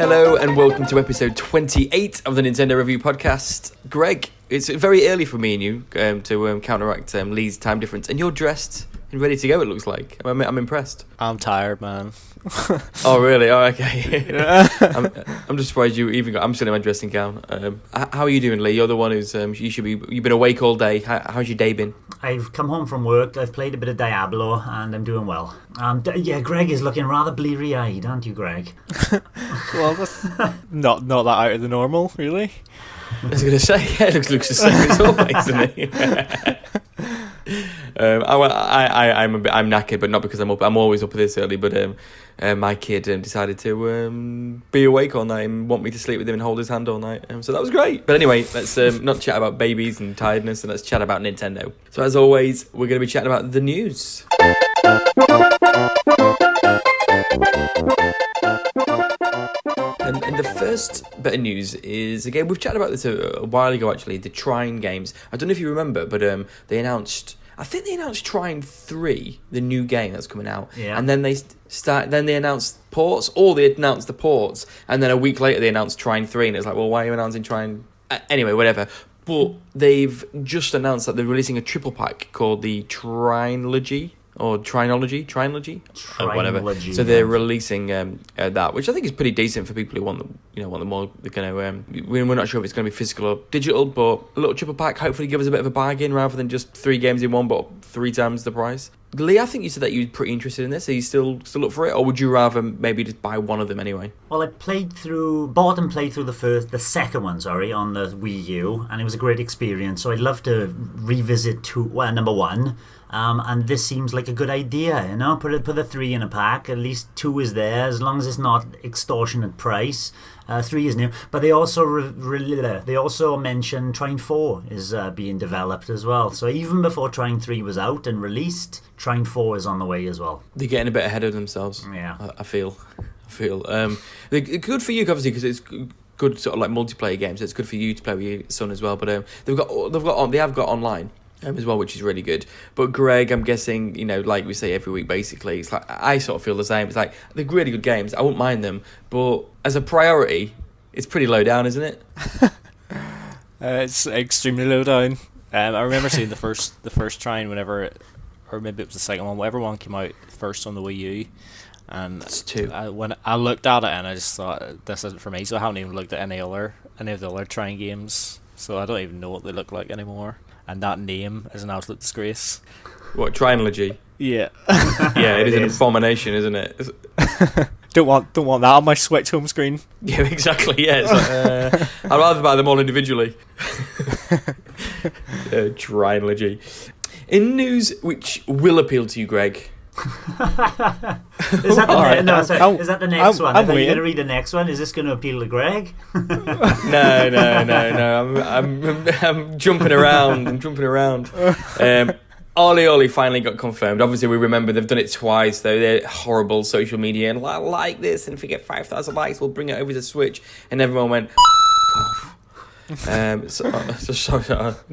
Hello and welcome to episode 28 of the Nintendo Review Podcast. Greg, it's very early for me and you to counteract Lee's time difference, and you're dressed and ready to go, it looks like. I'm impressed. I'm tired, man. Oh, really? Oh, okay. I'm just surprised you even got... I'm still in my dressing gown. How are you doing, Lee? You're the one who's... You've been awake all day. How's your day been? I've come home from work, I've played a bit of Diablo, and I'm doing well. Greg is looking rather bleary-eyed, aren't you, Greg? Well, that's not that out of the normal, really. I was going to say, yeah, it looks the same as always, doesn't it? I'm knackered, but not because I'm up. I'm always up this early, but my kid decided to be awake all night and want me to sleep with him and hold his hand all night. So that was great. But anyway, let's not chat about babies and tiredness, and let's chat about Nintendo. So as always, we're going to be chatting about the news. And the first bit of news is, again, we've chatted about this a while ago, actually, the Trine games. I don't know if you remember, but they announced Trine 3, the new game that's coming out. Yeah. And then they announced ports, or they announced the ports, and then a week later they announced Trine 3, and it's like, well, why are you announcing Trine? Anyway, whatever. But they've just announced that they're releasing a triple pack called the Trinology. Or Trinology, whatever. So they're releasing that, which I think is pretty decent for people who want the more. We're not sure if it's going to be physical or digital, but a little triple pack hopefully give us a bit of a bargain rather than just 3 games in one, but 3 times the price. Lee, I think you said that you were pretty interested in this. Are you still up for it, or would you rather maybe just buy one of them anyway? Well, I bought and played through the second one, on the Wii U, and it was a great experience. So I'd love to revisit number 1. And this seems like a good idea, Put the 3 in a pack. At least 2 is there, as long as it's not extortionate price. 3 is new, but they also mentioned Trine 4 is being developed as well. So even before Trine 3 was out and released, Trine 4 is on the way as well. They're getting a bit ahead of themselves. Yeah, I feel. They're good for you, obviously, because it's good sort of like multiplayer games. It's good for you to play with your son as well. But they have got online. As well, which is really good. But Greg, I'm guessing, like we say every week, basically, it's like I sort of feel the same. It's like they're really good games. I won't mind them, but as a priority, it's pretty low down, isn't it? It's extremely low down. I remember seeing the first Trine or maybe it was the second one. Whatever one came out first on the Wii U, and that's 2. When I looked at it, and I just thought this isn't for me. So I haven't even looked at any of the other Trine games. So I don't even know what they look like anymore. And that name is an absolute disgrace. What, Trinology? Yeah. Yeah, it is an abomination, isn't it? Don't want that on my Switch home screen. Yeah, exactly. Yeah, it's like, I'd rather buy them all individually. Trinology. In news which will appeal to you, Greg. Is that the next one? Are you going to read the next one? Is this going to appeal to Greg? No. I'm jumping around. Ollie finally got confirmed. Obviously, we remember they've done it twice, though. They're horrible social media and like this, and if we get 5,000 likes, we'll bring it over to Switch. And everyone went, off.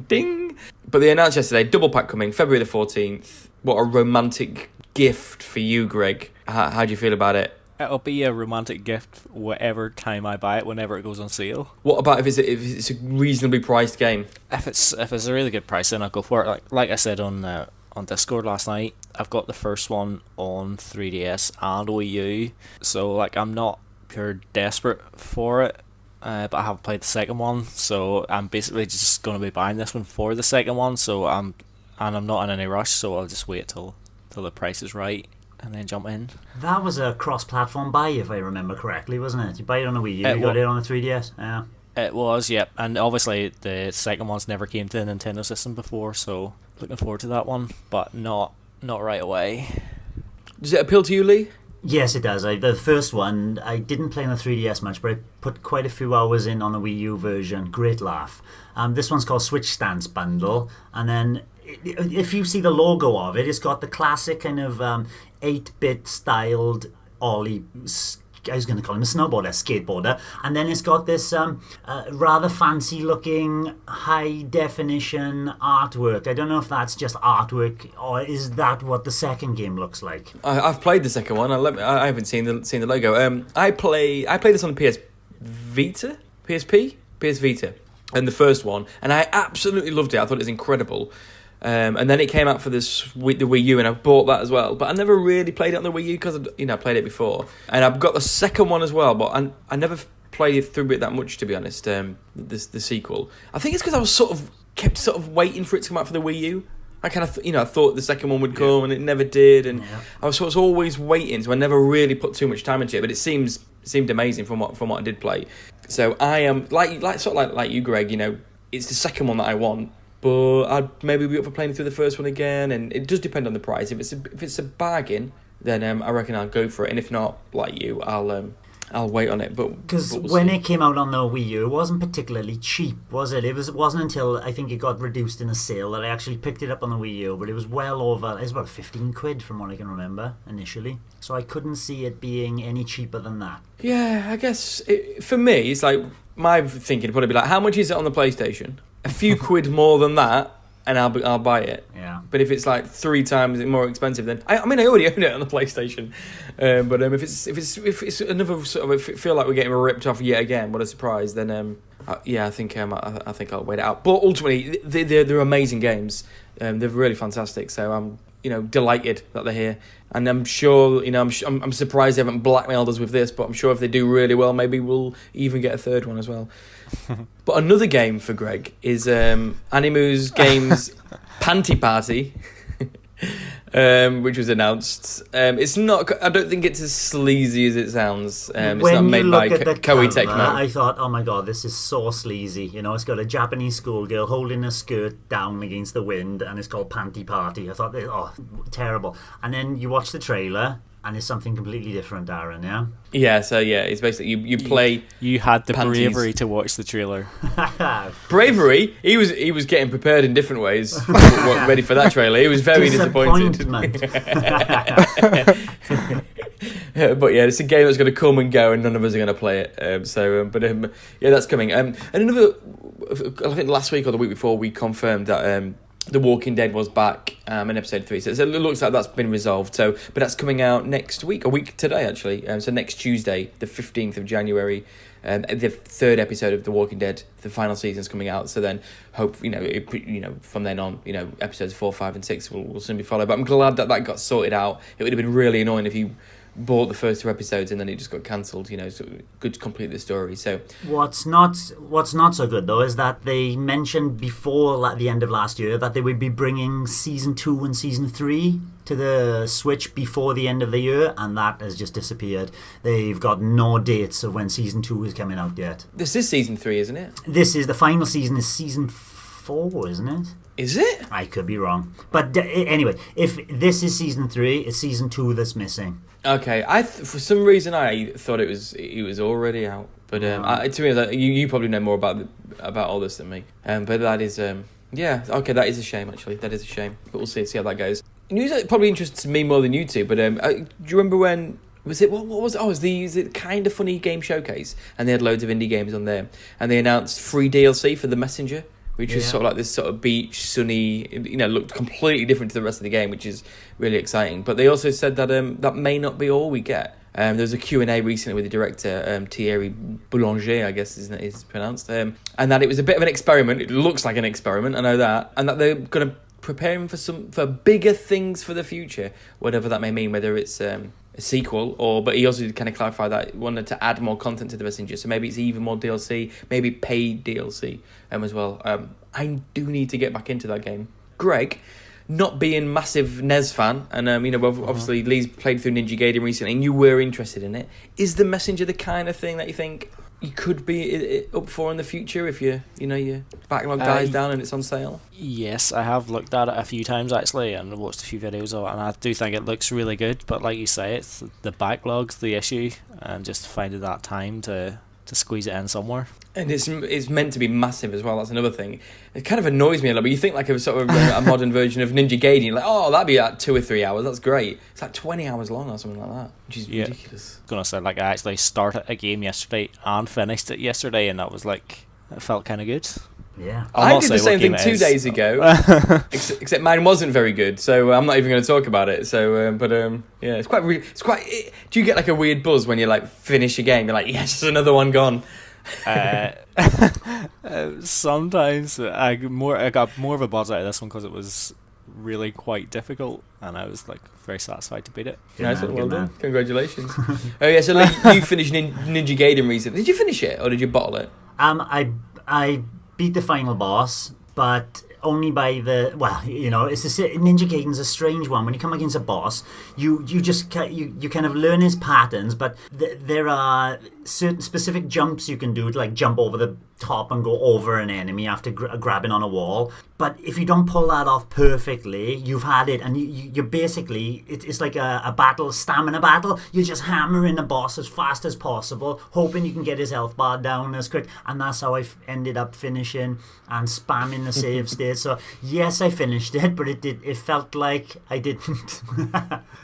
Ding. But they announced yesterday, double pack coming, February the 14th. What a romantic gift for you, Greg. How do you feel about it? It'll be a romantic gift whatever time I buy it, whenever it goes on sale. What about if it's a reasonably priced game? If it's a really good price, then I'll go for it. Like I said on Discord last night, I've got the first one on 3DS and Wii U, so I'm not pure desperate for it. But I haven't played the second one, so I'm basically just going to be buying this one for the second one. So I'm not in any rush, so I'll just wait till the price is right and then jump in. That was a cross-platform buy, if I remember correctly, wasn't it? You buy it on the Wii U, you got it on the 3DS. Yeah. It was, yep. And obviously the second one's never came to the Nintendo system before, so looking forward to that one, but not right away. Does it appeal to you, Lee? Yes, it does. The first one, I didn't play on the 3DS much, but I put quite a few hours in on the Wii U version. Great laugh. This one's called Switch Stance Bundle, and then if you see the logo of it, it's got the classic kind of 8-bit styled Ollie I was going to call him a skateboarder, and then it's got this rather fancy looking high definition artwork. I don't know if that's just artwork or is that what the second game looks like. I've played the second one. I haven't seen the logo. I play this on PS Vita, PS Vita, and the first one, and I absolutely loved it. I thought it was incredible. And then it came out for the Wii U, and I bought that as well. But I never really played it on the Wii U because I played it before, and I've got the second one as well. But I never played through it that much, to be honest. The sequel. I think it's because I was kept waiting for it to come out for the Wii U. I kind of I thought the second one would come, and it never did, and I was always waiting. So I never really put too much time into it. But it seemed amazing from what I did play. So I am like you, Greg. It's the second one that I want. But I'd maybe be up for playing through the first one again, and it does depend on the price. If it's a bargain, then I reckon I'll go for it. And if not, like you, I'll wait on it. Because when it came out on the Wii U, it wasn't particularly cheap, was it? It wasn't until I think it got reduced in a sale that I actually picked it up on the Wii U. But it was well over. It was about 15 quid from what I can remember initially. So I couldn't see it being any cheaper than that. Yeah, I guess for me, it's like my thinking would probably be like, how much is it on the PlayStation? A few quid more than that, and I'll buy it. Yeah. But if it's like 3 times more expensive, then I already own it on the PlayStation. But if it's another sort of, if it feel like we're getting ripped off yet again, what a surprise! Then I think I'll wait it out. But ultimately, they're amazing games. They're really fantastic. So I'm delighted that they're here, and I'm sure I'm surprised they haven't blackmailed us with this. But I'm sure if they do really well, maybe we'll even get a third one as well. But another game for Greg is Animu's Games Panty Party, which was announced. It's not. I don't think it's as sleazy as it sounds. It's not made by Koei Tecmo. I thought, oh my god, this is so sleazy. It's got a Japanese schoolgirl holding her skirt down against the wind, and it's called Panty Party. I thought, oh, terrible. And then you watch the trailer, and it's something completely different, Darren. Yeah. Yeah. So it's basically you play. You had the panties. bravery to watch the trailer. Bravery. He was getting prepared in different ways, ready for that trailer. He was very disappointed. But it's a game that's going to come and go, and none of us are going to play it. That's coming. And another, I think last week or the week before, we confirmed that The Walking Dead was back in episode 3. So it looks like that's been resolved. But that's coming out next week, a week today actually. So next Tuesday, the 15th of January, the 3rd episode of The Walking Dead, the final season's coming out. So then hope from then on, episodes 4, 5, and 6 will soon be followed. But I'm glad that got sorted out. It would have been really annoying if you bought the first 2 episodes and then it just got cancelled. So good to complete the story. So what's not so good though is that they mentioned before the end of last year that they would be bringing season 2 and season 3 to the Switch before the end of the year, and that has just disappeared. They've got no dates of when season 2 is coming out yet. This is season 3, isn't it? This is the final season. Is season 4, isn't it? Is it? I could be wrong, but anyway, if this is season 3, it's season 2 that's missing. Okay, for some reason I thought it was already out, but to me, you probably know more about all this than me. But that is that is a shame actually. That is a shame, but we'll see how that goes. News that probably interests me more than you two. But do you remember when? Was it what was it? Oh, it was the Kind of Funny game showcase, and they had loads of indie games on there, and they announced free DLC for The Messenger, which was sort of like this sort of beach, sunny, looked completely different to the rest of the game, which is really exciting. But they also said that that may not be all we get. There was a Q&A recently with the director, Thierry Boulanger, I guess is pronounced, and that it was a bit of an experiment. It looks like an experiment, I know that, and that they're going to prepare him for bigger things for the future, whatever that may mean, whether it's a sequel but he also kind of clarified that he wanted to add more content to the Messenger, so maybe it's even more DLC, maybe paid DLC as well. I do need to get back into that game. Greg, not being massive NES fan, and obviously Lee's played through Ninja Gaiden recently, and you were interested in it. Is the Messenger the kind of thing that you think you could be up for in the future if your backlog dies down and it's on sale? Yes, I have looked at it a few times actually and watched a few videos of it, and I do think it looks really good, but like you say, it's the backlog's the issue, and just finding that time to to squeeze it in somewhere. And it's meant to be massive as well. That's another thing. It kind of annoys me a little bit. You think like a sort of a modern version of Ninja Gaiden, you're like, oh, that'd be like 2 or 3 hours. That's great. It's like 20 hours long or something like that, which is ridiculous. Gonna say, like, I actually started a game yesterday and finished it yesterday, and that was like, it felt kind of good. Yeah, I did the same thing 2 days ago, except mine wasn't very good, so I'm not even going to talk about it. So, yeah, it's quite. Do you get like a weird buzz when you like finish a game? You're like, yes, there's another one gone. Sometimes I got more of a buzz out of this one because it was really quite difficult, and I was like very satisfied to beat it. Nice, well done. Congratulations. Oh yeah, so like, you finished Ninja Gaiden recently. Did you finish it or did you bottle it? I beat the final boss, but only by the, well, you know, Ninja Gaiden's a strange one. When you come against a boss, you kind of learn his patterns, but there are certain specific jumps you can do to like jump over the top and go over an enemy after grabbing on a wall. But if you don't pull that off perfectly, you've had it, and you're basically, it's like a stamina battle. You're just hammering the boss as fast as possible, hoping you can get his health bar down as quick, and that's how I ended up finishing and spamming the save state. So yes, I finished it, but it felt like I didn't.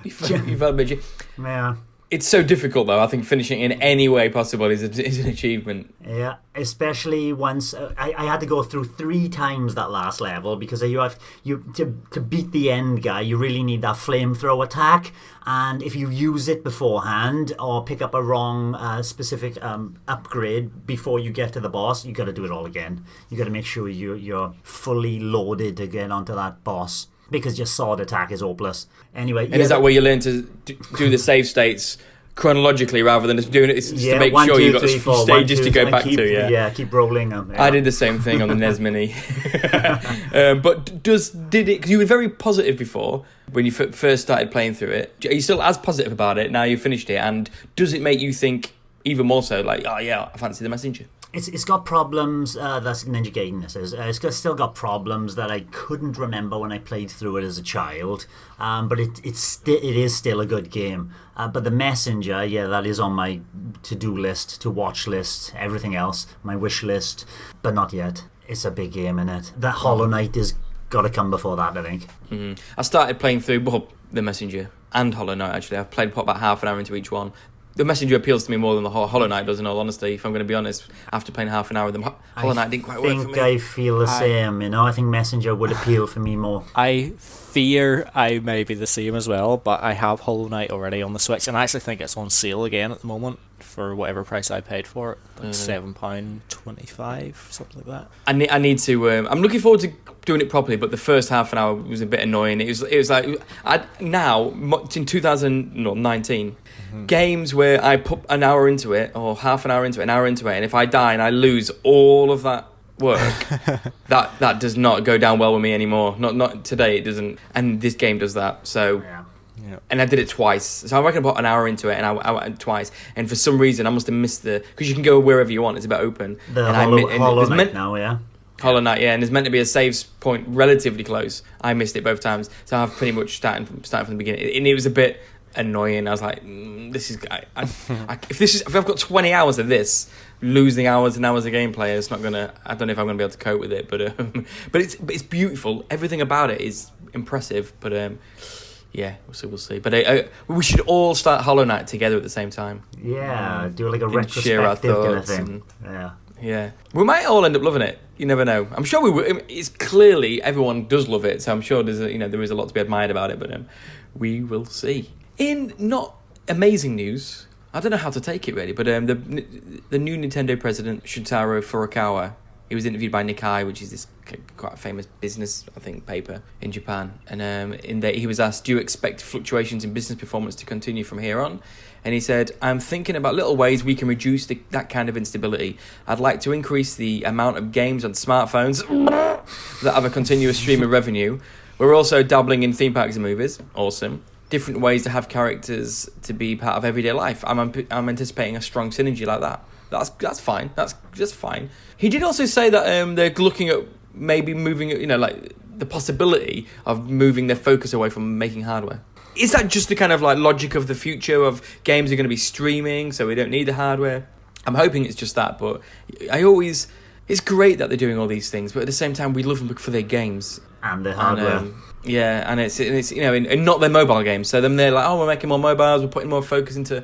You felt midget. Yeah. It's so difficult, though. I think finishing in any way possible is an achievement. Yeah, especially once I had to go through 3 times that last level, because to beat the end guy, you really need that flamethrower attack, and if you use it beforehand or pick up a wrong specific upgrade before you get to the boss, you got to do it all again. You got to make sure you're fully loaded to get onto that boss, because your sword attack is hopeless. Anyway, and is that where you learn to do the save states chronologically rather than just doing it to make sure you've got stages to go back to? Yeah, keep rolling them. Yeah. I did the same thing on the NES Mini. But did it? Because you were very positive before when you first started playing through it. Are you still as positive about it now you finished it? And does it make you think even more so, like, oh yeah, I fancy the Messenger? It's got problems, that's Ninja Gaiden, this is. Still got problems that I couldn't remember when I played through it as a child, but it is still a good game. But the Messenger, yeah, that is on my to-do list, to-watch list, everything else, my wish list, but not yet. It's a big game, innit? That Hollow Knight has got to come before that, I think. Mm-hmm. I started playing through the Messenger and Hollow Knight, actually. I've played about half an hour into each one. The Messenger appeals to me more than the Hollow Knight does, in all honesty, if I'm going to be honest. After playing half an hour with them, Hollow Knight didn't quite work for me. I feel the same, you know. I think Messenger would appeal for me more. I fear I may be the same as well, but I have Hollow Knight already on the Switch, and I actually think it's on sale again at the moment for whatever price I paid for it, like £7.25, something like that. I need to. I'm looking forward to doing it properly, but the first half an hour was a bit annoying. It was like now in 2019. Games where I put an hour into it, or half an hour into it, an hour into it, and if I die and I lose all of that work, that does not go down well with me anymore. Not today, it doesn't. And this game does that. So, yeah. And I did it twice. So I reckon I put an hour into it, and I went twice. And for some reason, I must have missed because you can go wherever you want. It's a bit open. Hollow Knight now, yeah. Hollow Knight, yeah, and there's meant to be a save point relatively close. I missed it both times, so I've pretty much started from the beginning, and it was a bit annoying. I was like, this is if I've got 20 hours of this, losing hours and hours of gameplay, it's not gonna. I don't know if I'm gonna be able to cope with it, but it's beautiful. Everything about it is impressive, but yeah, we'll see. But we should all start Hollow Knight together at the same time. Yeah, do like a share our retrospective kind of thoughts thing. Yeah, we might all end up loving it. You never know. I'm sure we will. It's clearly everyone does love it, so I'm sure there is a lot to be admired about it. But we will see. In not amazing news, I don't know how to take it really, but the new Nintendo president Shuntaro Furukawa, he was interviewed by Nikkei, which is this quite famous business, I think, paper in Japan, and in there he was asked, "Do you expect fluctuations in business performance to continue from here on?" And he said, "I'm thinking about little ways we can reduce that kind of instability. I'd like to increase the amount of games on smartphones that have a continuous stream of revenue. We're also dabbling in theme parks and movies. Awesome. Different ways to have characters to be part of everyday life. I'm anticipating a strong synergy like that. That's fine. That's just fine." He did also say that they're looking at maybe moving, like the possibility of moving their focus away from making hardware. Is that just the kind of like logic of the future of games are going to be streaming, so we don't need the hardware? I'm hoping it's just that, but it's great that they're doing all these things, but at the same time, we love them for their games. And the hardware. And it's and not their mobile games. So then they're like, oh, we're making more mobiles, we're putting more focus into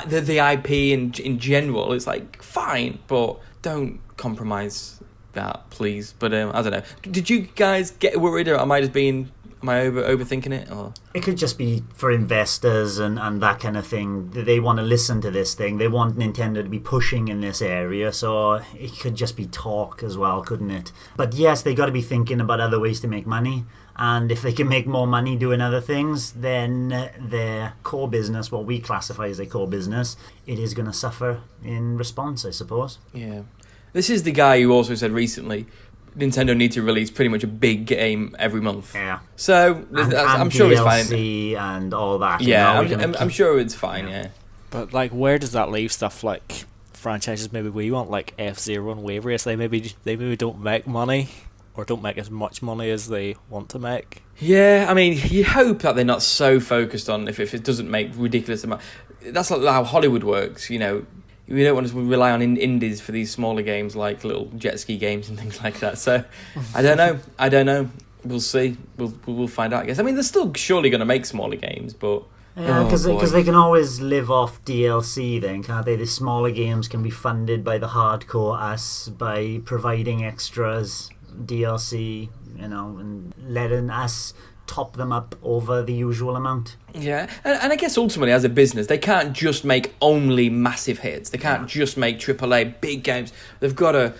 the IP in general. It's like, fine, but don't compromise that, please. But I don't know. Did you guys get worried, or am I overthinking it? Or? It could just be for investors and that kind of thing. They want to listen to this thing. They want Nintendo to be pushing in this area, so it could just be talk as well, couldn't it? But yes, they got to be thinking about other ways to make money. And if they can make more money doing other things, then their core business, what we classify as their core business, it is going to suffer in response, I suppose. Yeah. This is the guy who also said recently Nintendo need to release pretty much a big game every month. Yeah. So I'm sure it's fine. DLC and all that. Yeah, I'm sure it's fine. Yeah. But like, where does that leave stuff like franchises maybe we want, like F-Zero and Wave Race? They maybe don't make money, or don't make as much money as they want to make. Yeah, I mean, you hope that they're not so focused on if it doesn't make ridiculous amount. That's like how Hollywood works. You know, we don't want to rely on indies for these smaller games like little jet ski games and things like that. So I don't know. We'll see. We'll find out, I guess. I mean, they're still surely going to make smaller games, but yeah, because they can always live off DLC then, can't they? The smaller games can be funded by the hardcore us by providing extras, DLC, and letting us top them up over the usual amount. Yeah, and I guess ultimately as a business, they can't just make only massive hits. They can't just make AAA big games. They've got to,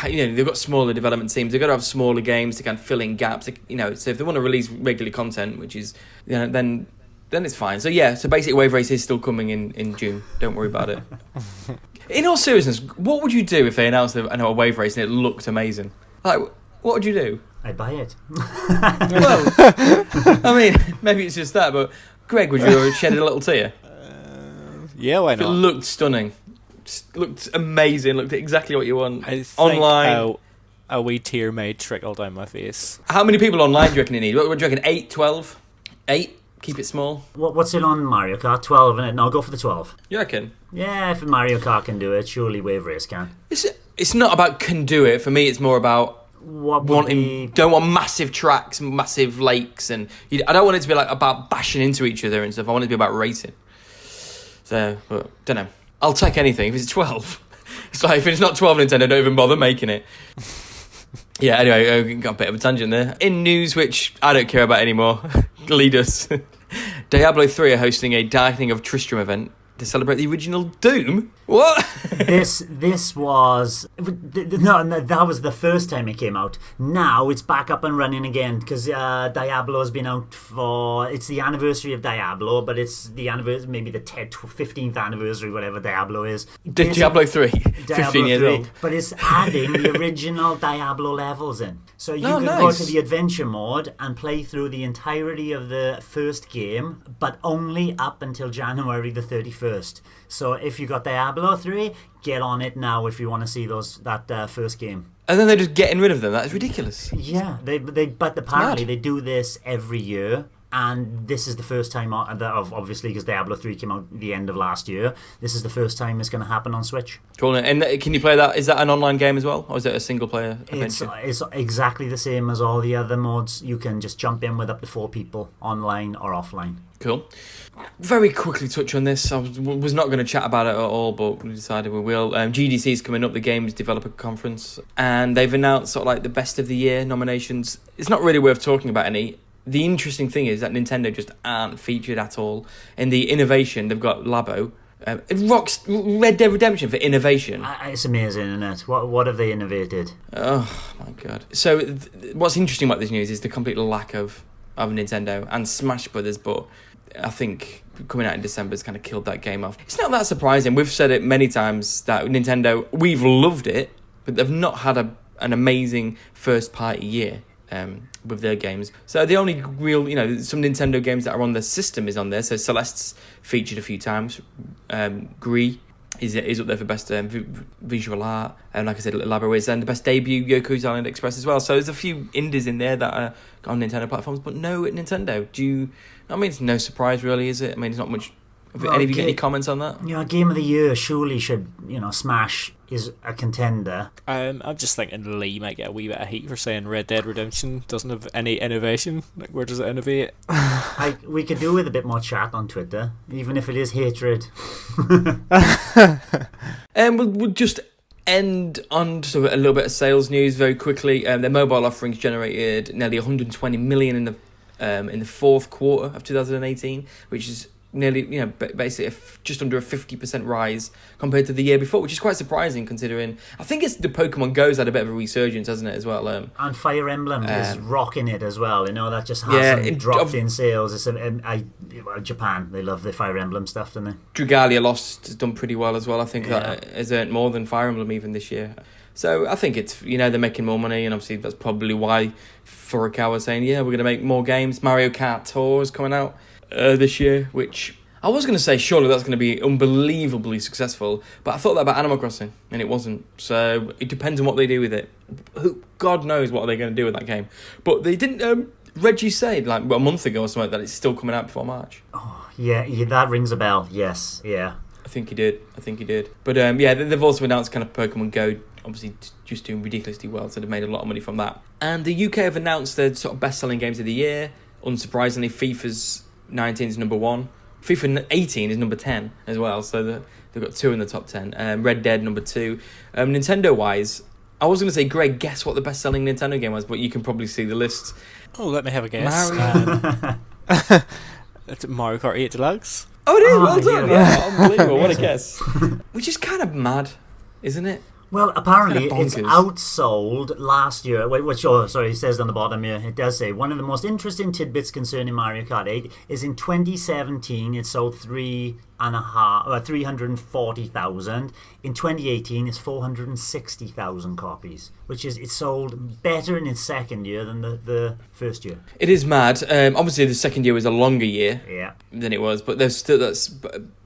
they've got smaller development teams. They've got to have smaller games to kind of fill in gaps. So if they want to release regular content, which is, then it's fine. So yeah, so basically Wave Race is still coming in June. Don't worry about it. In all seriousness, what would you do if they announced a Wave Race and it looked amazing? Like, what would you do? I'd buy it. Well, I mean, maybe it's just that, but Greg, would you shed a little tear? Yeah, why not? It looked stunning. Just looked amazing. Looked exactly what you want. I think online. A wee tear may trickle down my face. How many people online do you reckon you need? What do you reckon? 8, 12? 8? Keep it small. What's it on Mario Kart? 12, innit? No, go for the 12. You reckon? Yeah, if Mario Kart can do it, surely Wave Race can. It's not about can do it. For me, it's more about don't want massive tracks, massive lakes, and I don't want it to be like about bashing into each other and stuff. I want it to be about racing. So, but don't know. I'll take anything if it's 12. It's like if it's not 12 Nintendo, don't even bother making it. Yeah. Anyway, got a bit of a tangent there. In news which I don't care about anymore, lead us. Diablo 3 are hosting a Darkening of Tristram event to celebrate the original Doom. What? This was that was the first time it came out. Now it's back up and running again because Diablo has been out it's the anniversary of Diablo, but it's the anniversary, maybe the 15th anniversary, whatever Diablo is. Diablo 3, 15 years old. But it's adding the original Diablo levels in. So you can go to the adventure mode and play through the entirety of the first game, but only up until January the 31st. So if you got Diablo 3, get on it now if you want to see that first game. And then they're just getting rid of them. That's ridiculous. Yeah, but apparently they do this every year. And this is the first time, obviously, because Diablo 3 came out the end of last year. This is the first time it's going to happen on Switch. Cool. And can you play that? Is that an online game as well? Or is it a single-player adventure? It's exactly the same as all the other modes. You can just jump in with up to 4 people, online or offline. Cool. Very quickly touch on this. I was not going to chat about it at all, but we decided we will. GDC is coming up, the Games Developer Conference. And they've announced sort of like the Best of the Year nominations. It's not really worth talking about any. The interesting thing is that Nintendo just aren't featured at all. In the innovation, they've got Labo. It rocks Red Dead Redemption for innovation. It's amazing, isn't it? What have they innovated? Oh, my God. So what's interesting about this news is the complete lack of Nintendo and Smash Brothers, but I think coming out in December has kind of killed that game off. It's not that surprising. We've said it many times that Nintendo, we've loved it, but they've not had an amazing first-party year. With their games. So the only real, some Nintendo games that are on the system is on there. So Celeste's featured a few times. Gree is up there for best visual art. And like I said, Labo is. And the best debut, Yoku's Island Express as well. So there's a few indies in there that are on Nintendo platforms, but no at Nintendo. It's no surprise really, is it? I mean, it's not much Any of you got any comments on that? Game of the Year surely should, Smash is a contender. I'm just thinking Lee might get a wee bit of heat for saying Red Dead Redemption doesn't have any innovation. Like, where does it innovate? We could do with a bit more chat on Twitter, even if it is hatred. We'll just end on just a little bit of sales news very quickly. Their mobile offerings generated nearly 120 million in the fourth quarter of 2018, which is nearly, basically just under a 50% rise compared to the year before, which is quite surprising considering I think it's the Pokemon Go's had a bit of a resurgence, hasn't it, as well? And Fire Emblem is rocking it as well. That just hasn't dropped in sales. It's Japan, they love the Fire Emblem stuff, don't they? Dragalia Lost has done pretty well as well. I think that has earned more than Fire Emblem even this year. So I think it's, they're making more money, and obviously that's probably why Furukawa was saying, we're going to make more games. Mario Kart Tour is coming out this year, which I was going to say surely that's going to be unbelievably successful, but I thought that about Animal Crossing and it wasn't. So it depends on what they do with it. God knows what they're going to do with that game. But they didn't. Reggie said a month ago or something that it's still coming out before March. Oh yeah, that rings a bell. Yes, yeah. I think he did. But they've also announced kind of Pokemon Go, obviously just doing ridiculously well, so they've made a lot of money from that. And the UK have announced their sort of best-selling games of the year. Unsurprisingly, FIFA's 19 is number 1. FIFA 18 is number 10 as well, so they've got 2 in the top 10. Red Dead number 2. Nintendo-wise, I was going to say, Greg, guess what the best-selling Nintendo game was, but you can probably see the list. Oh, let me have a guess. It's Mario Kart 8 Deluxe. Oh, it is. Well done. Yeah, unbelievable. What a guess. Which is kind of mad, isn't it? Well, apparently Kind of it's bonkers. outsold last year. It says on the bottom here, it does say, one of the most interesting tidbits concerning Mario Kart 8 is in 2017 it sold 340,000. In 2018 it's 460,000 copies, which is, it sold better in its second year than the first year. It is mad. Obviously, the second year was a longer year than it was, but there's still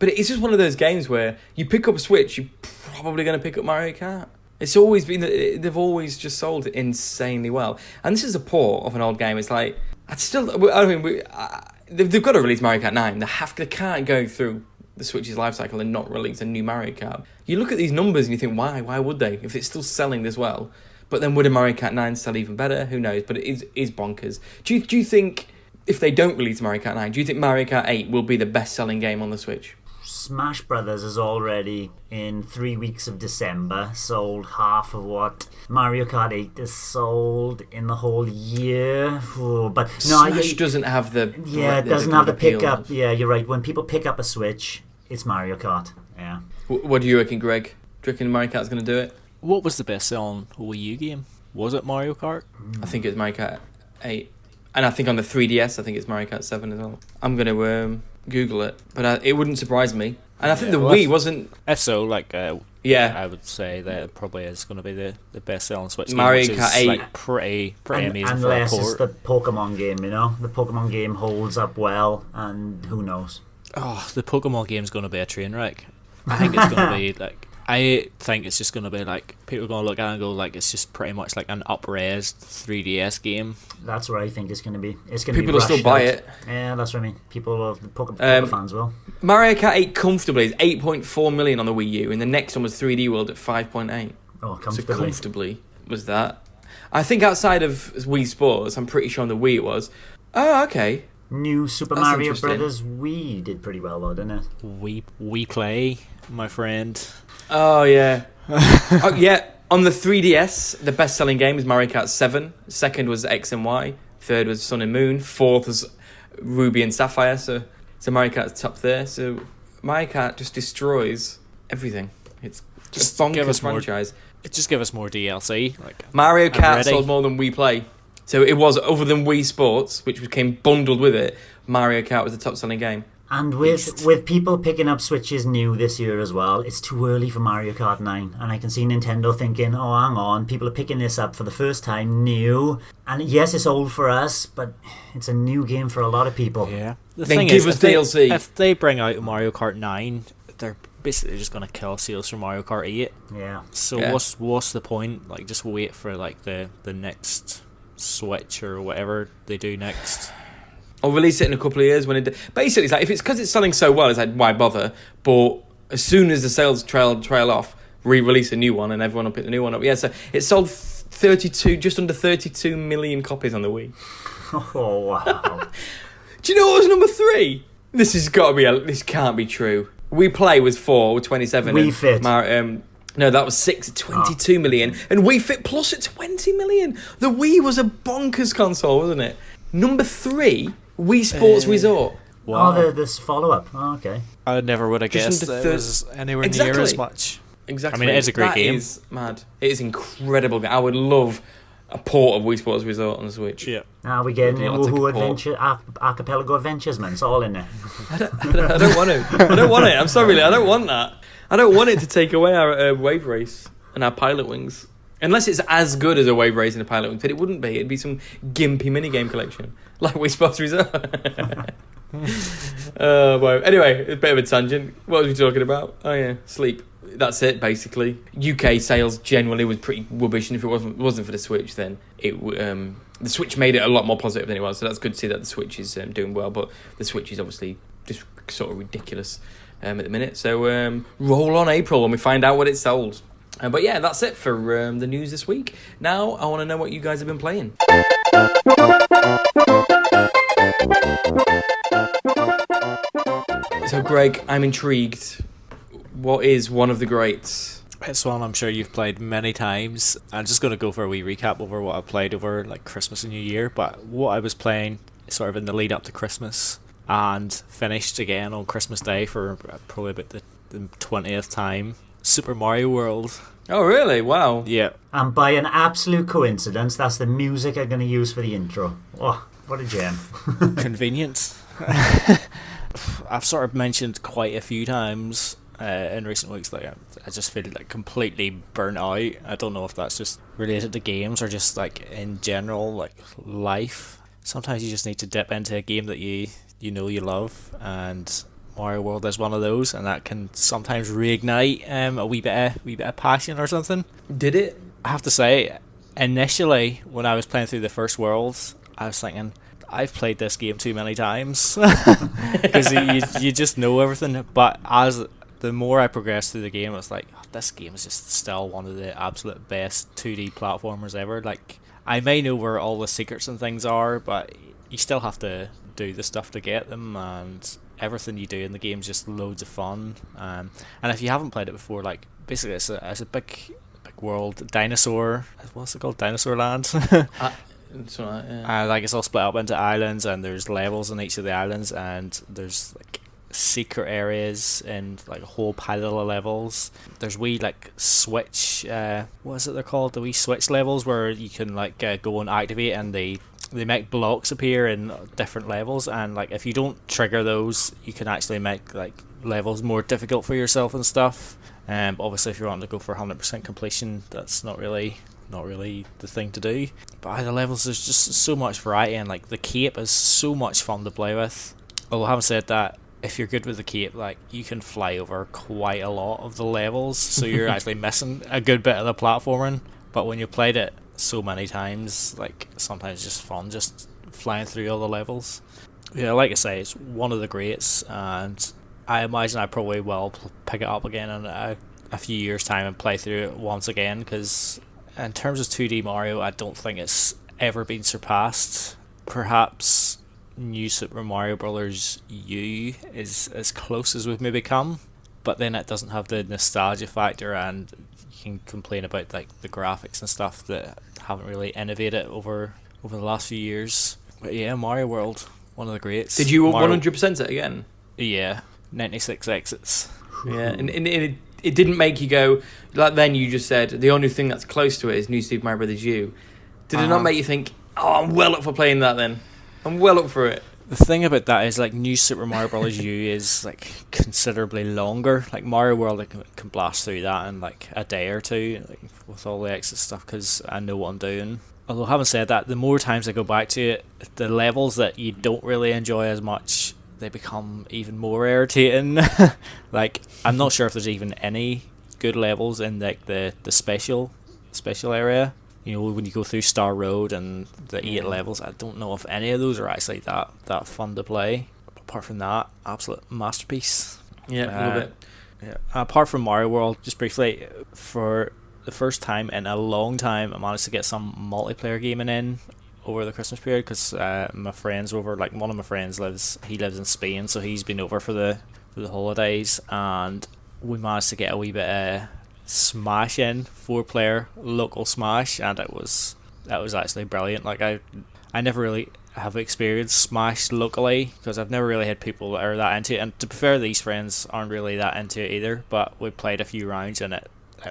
But it's just one of those games where you pick up a Switch, you're probably going to pick up Mario Kart. It's always been they've always just sold it insanely well, and this is a port of an old game. It's like they've got to release Mario Kart 9. They can't go through the Switch's life cycle and not release a new Mario Kart. You look at these numbers and you think, why would they, if it's still selling this well? But then would a Mario Kart 9 sell even better? Who knows? But it is bonkers. Do you think if they don't release Mario Kart 9, do you think Mario Kart 8 will be the best selling game on the Switch? Smash Brothers is already, in 3 weeks of December, sold half of what Mario Kart 8 is sold in the whole year. But no, Smash doesn't have the... Yeah, it doesn't have the pickup. Yeah, you're right. When people pick up a Switch, it's Mario Kart. Yeah. What do you reckon, Greg? Do you reckon Mario Kart's going to do it? What was the best selling Wii U game? Was it Mario Kart? I think it's Mario Kart 8. And I think on the 3DS, I think it's Mario Kart 7 as well. I'm going to Google it, but it wouldn't surprise me. And I think the Wii wasn't... If so, I would say that it probably is going to be the best-selling Switch game, Mario which Kart is 8. Pretty amazing unless for a it's port. the Pokemon game, The Pokemon game holds up well, and who knows? Oh, the Pokemon game's going to be a train wreck. I think it's going to be I think it's just going to be people are going to look at it and go it's just pretty much like an up-res 3DS game. That's what I think it's going to be. It's going People to be will still buy it. Yeah, that's what I mean. Pokemon fans will. Mario Kart 8 comfortably is 8.4 million on the Wii U, and the next one was 3D World at 5.8. Oh, comfortably. So comfortably was that. I think outside of Wii Sports, I'm pretty sure on the Wii it was. Oh, okay. New Super That's Mario interesting. Brothers Wii did pretty well though, didn't it? We play, my friend. Oh, yeah. Oh, yeah. On the 3DS, the best-selling game is Mario Kart 7. Second was X and Y. Third was Sun and Moon. Fourth was Ruby and Sapphire. So Mario Kart's top there. So Mario Kart just destroys everything. It's just a bonkers franchise. Just give us more DLC. Mario Kart ready. sold more than Wii Play. So it was, other than Wii Sports, which came bundled with it, Mario Kart was the top-selling game. And with people picking up Switches new this year as well, it's too early for Mario Kart 9. And I can see Nintendo thinking, oh, hang on, people are picking this up for the first time, new. And yes, it's old for us, but it's a new game for a lot of people. Yeah. The Then thing give is, us DLC. if they bring out a Mario Kart 9, they're basically just going to kill sales for Mario Kart 8. Yeah. So Yeah. what's the point? Just wait for the next Switch or whatever they do next. Or release it in a couple of years when it... Basically, it's like, if it's because it's selling so well, it's like, why bother? But as soon as the sales trail off, re-release a new one and everyone will pick the new one up. Yeah, so it sold just under 32 million copies on the Wii. Oh, wow. Do you know what was number 3? This can't be true. We Play was 4 with 27. Wii Fit. No, that was 6 at 22 million. And Wii Fit Plus at 20 million. The Wii was a bonkers console, wasn't it? Number 3, Wii Sports Resort. Wow. Oh, this follow-up. Oh, okay. I never would have guessed that it was anywhere near as much. Exactly. I mean, it is a great game. It is mad. It is incredible. I would love a port of Wii Sports Resort on the Switch. Yeah. Now we're getting Woohoo Adventure, Archipelago Adventures, man. It's all in there. I don't want to. I don't want it. I'm sorry, I don't want that. I don't want it to take away our Wave Race and our Pilot Wings. Unless it's as good as a Wave Race and a Pilot Wings, but it wouldn't be. It'd be some gimpy minigame collection, like Wii Sports Resort. Well, anyway, a bit of a tangent. What was we talking about? Oh yeah, sleep. That's it, basically. UK sales generally was pretty rubbish, and if it wasn't for the Switch, then the Switch made it a lot more positive than it was. So that's good to see that the Switch is doing well, but the Switch is obviously just sort of ridiculous at the minute. So roll on April when we find out what it sold. But yeah, that's it for the news this week. Now I want to know what you guys have been playing. So Greg, I'm intrigued. What is one of the greats? It's one I'm sure you've played many times. I'm just going to go for a wee recap over what I played over like Christmas and New Year. But what I was playing sort of in the lead up to Christmas and finished again on Christmas Day for probably about the 20th time. Super Mario World. Oh really? Wow. Yeah. And by an absolute coincidence, that's the music I'm going to use for the intro. Oh, what a gem. Convenient. I've sort of mentioned quite a few times in recent weeks that I just feel like completely burnt out. I don't know if that's just related to games or just like in general, like life. Sometimes you just need to dip into a game that you know you love, and Mario World is one of those, and that can sometimes reignite a wee bit of passion or something. Did it? I have to say, initially when I was playing through the first world, I was thinking, I've played this game too many times because you just know everything. But as the more I progressed through the game, I was like, oh, this game is just still one of the absolute best 2D platformers ever. Like, I may know where all the secrets and things are, but you still have to do the stuff to get them, and everything you do in the game is just loads of fun. And if you haven't played it before, like basically it's a big world, dinosaur. What's it called? Dinosaur Land. It's all right, yeah. Like it's all split up into islands, and there's levels in each of the islands, and there's like secret areas and like a whole pile of levels. There's wee like switch. What is it they're called? The wee switch levels where you can like go and activate, and they make blocks appear in different levels, and like if you don't trigger those, you can actually make like levels more difficult for yourself and stuff. But obviously, if you want to go for 100% completion, that's not really the thing to do. But the levels, there's just so much variety, and like the cape is so much fun to play with. Although having said that, if you're good with the cape, like you can fly over quite a lot of the levels, so you're actually missing a good bit of the platforming. But when you played it so many times, like sometimes it's just fun just flying through all the levels. Yeah, like I say, it's one of the greats, and I imagine I probably will pick it up again in a few years time and play through it once again, because in terms of 2D Mario, I don't think it's ever been surpassed. Perhaps New Super Mario Bros. U is as close as we've maybe come, but then it doesn't have the nostalgia factor, and you can complain about like the graphics and stuff that haven't really innovated over the last few years. But yeah, Mario World, one of the greats. Did you 100% it again? Yeah, 96 exits. Yeah, and it didn't make you go, like then you just said, the only thing that's close to it is New Super Mario Bros. U. Did it not make you think, oh, I'm well up for playing that then? I'm well up for it. The thing about that is like New Super Mario Bros. U is like considerably longer. Like Mario World, I can blast through that in like a day or two, like, with all the extra stuff, because I know what I'm doing. Although having said that, the more times I go back to it, the levels that you don't really enjoy as much, they become even more irritating. Like I'm not sure if there's even any good levels in like the special area. you know, when you go through Star Road and the 8 levels, I don't know if any of those are actually that fun to play. But apart from that, absolute masterpiece. Yeah, love it. Yeah. Apart from Mario World, just briefly, for the first time in a long time, I managed to get some multiplayer gaming in over the Christmas period, because my friends over, like one of my friends lives in Spain, so he's been over for the holidays, and we managed to get a wee bit of Smash in, 4-player local Smash, and that was actually brilliant. Like I never really have experienced Smash locally, because I've never really had people that are that into it, and to be fair, these friends aren't really that into it either, but we played a few rounds and it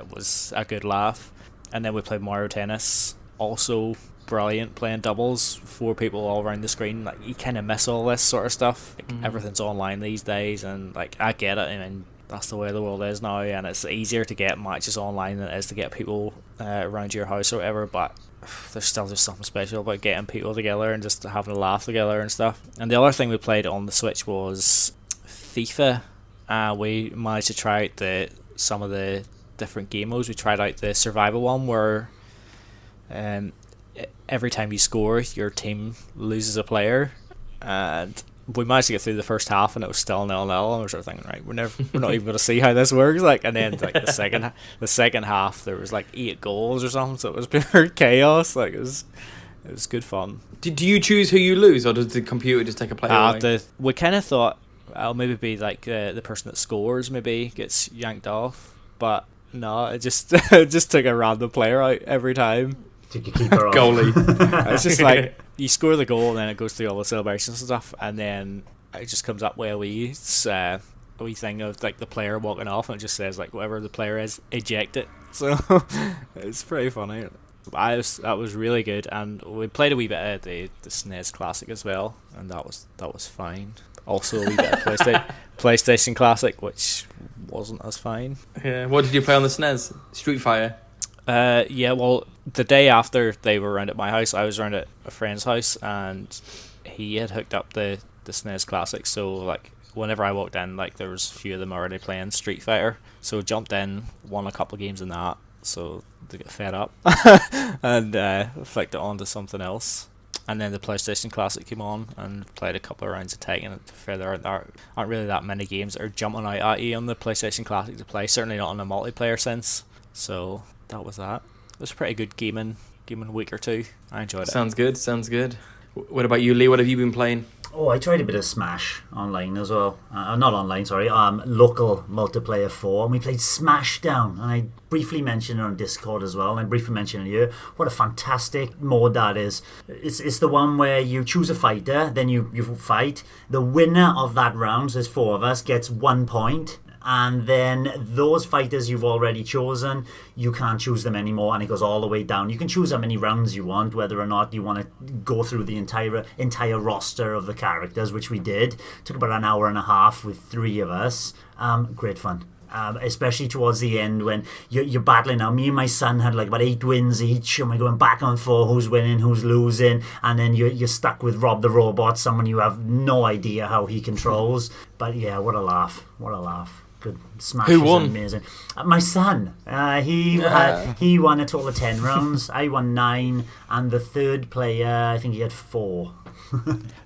was a good laugh. And then we played Mario Tennis, also brilliant, playing doubles, 4 people all around the screen. Like, you kind of miss all this sort of stuff. Like, everything's online these days, and like, I get it. I mean, that's the way the world is now, and it's easier to get matches online than it is to get people around your house or whatever, but there's still just something special about getting people together and just having a laugh together and stuff. And the other thing we played on the Switch was FIFA. We managed to try out some of the different game modes. We tried out the survival one, where every time you score, your team loses a player, and we managed to get through the first half and it was still 0-0, and we were sort of thinking, right, we're not even going to see how this works, like. And then like the second half, there was like 8 goals or something, so it was pure chaos. Like, it was good fun. Do you choose who you lose, or does the computer just take a player away? We kind of thought I'll maybe be like the person that scores maybe gets yanked off, but no, it just took a random player out every time. Took your keeper off. Goalie. It's just like, you score the goal and then it goes through all the celebrations and stuff, and then it just comes up with a wee thing of like the player walking off, and it just says like, whoever the player is, eject it. So it's pretty funny. That was really good, and we played a wee bit of the SNES Classic as well, and that was fine. Also a wee bit of PlayStation Classic, which wasn't as fine. Yeah. What did you play on the SNES? Street Fighter? Yeah, well, the day after they were around at my house, I was around at a friend's house, and he had hooked up the SNES Classic, so like whenever I walked in, like there was a few of them already playing Street Fighter, so jumped in, won a couple of games in that, so they get fed up, and flicked it on to something else. And then the PlayStation Classic came on and played a couple of rounds of Tekken. And there aren't really that many games that are jumping out at you on the PlayStation Classic to play, certainly not in a multiplayer sense. So that was that. It was a pretty good gaming week or two. I enjoyed it. Sounds good. What about you, Lee? What have you been playing? Oh, I tried a bit of Smash online as well. Not online, sorry. Local multiplayer 4, and we played Smashdown. And I briefly mentioned it on Discord as well, and I briefly mentioned it here. What a fantastic mode that is. It's the one where you choose a fighter, then you fight. The winner of that round, so there's 4 of us, gets 1 point. And then those fighters you've already chosen, you can't choose them anymore, and it goes all the way down. You can choose how many rounds you want, whether or not you want to go through the entire roster of the characters, which we did. Took about an hour and a half with 3 of us. Great fun. Especially towards the end when you're battling. Now, me and my son had like about 8 wins each, and we're going back and forth, who's winning, who's losing, and then you're stuck with Rob the Robot, someone you have no idea how he controls. But yeah, what a laugh. Good. Smash. Who won? Amazing. My son. He won a total of 10 rounds. I won 9, and the third player, I think he had 4.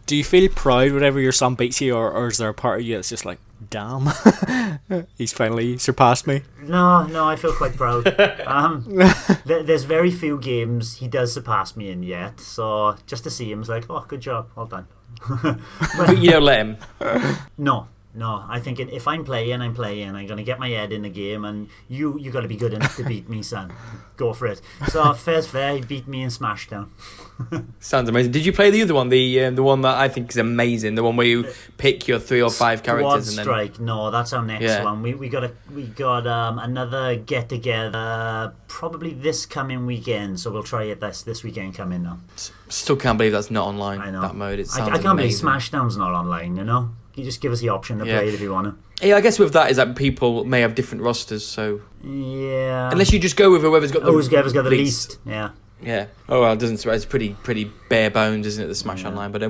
Do you feel proud whenever your son beats you, or is there a part of you that's just like, damn, he's finally surpassed me? No, I feel quite proud. There's very few games he does surpass me in yet, so just to see him is like, oh, good job, well done. But you don't let him? No, I think if I'm playing, I'm going to get my head in the game, and you got to be good enough to beat me, son. Go for it. So, fair's fair, he beat me in Smashdown. Sounds amazing. Did you play the other one, the one that I think is amazing, the one where you pick your 3 or 5 characters? Squad Strike, no, that's our next one. We got another get-together probably this coming weekend, so we'll try it this weekend coming now. Still can't believe that's not online, I know. that mode. It sounds I can't believe amazing. Smashdown's not online, you know? You just give us the option to play it if you want to. Yeah, I guess with that is that people may have different rosters, so... Yeah. Unless you just go with whoever's got the least. Yeah. Yeah. Oh, well, it doesn't... It's pretty bare bones, isn't it, the Smash Online? But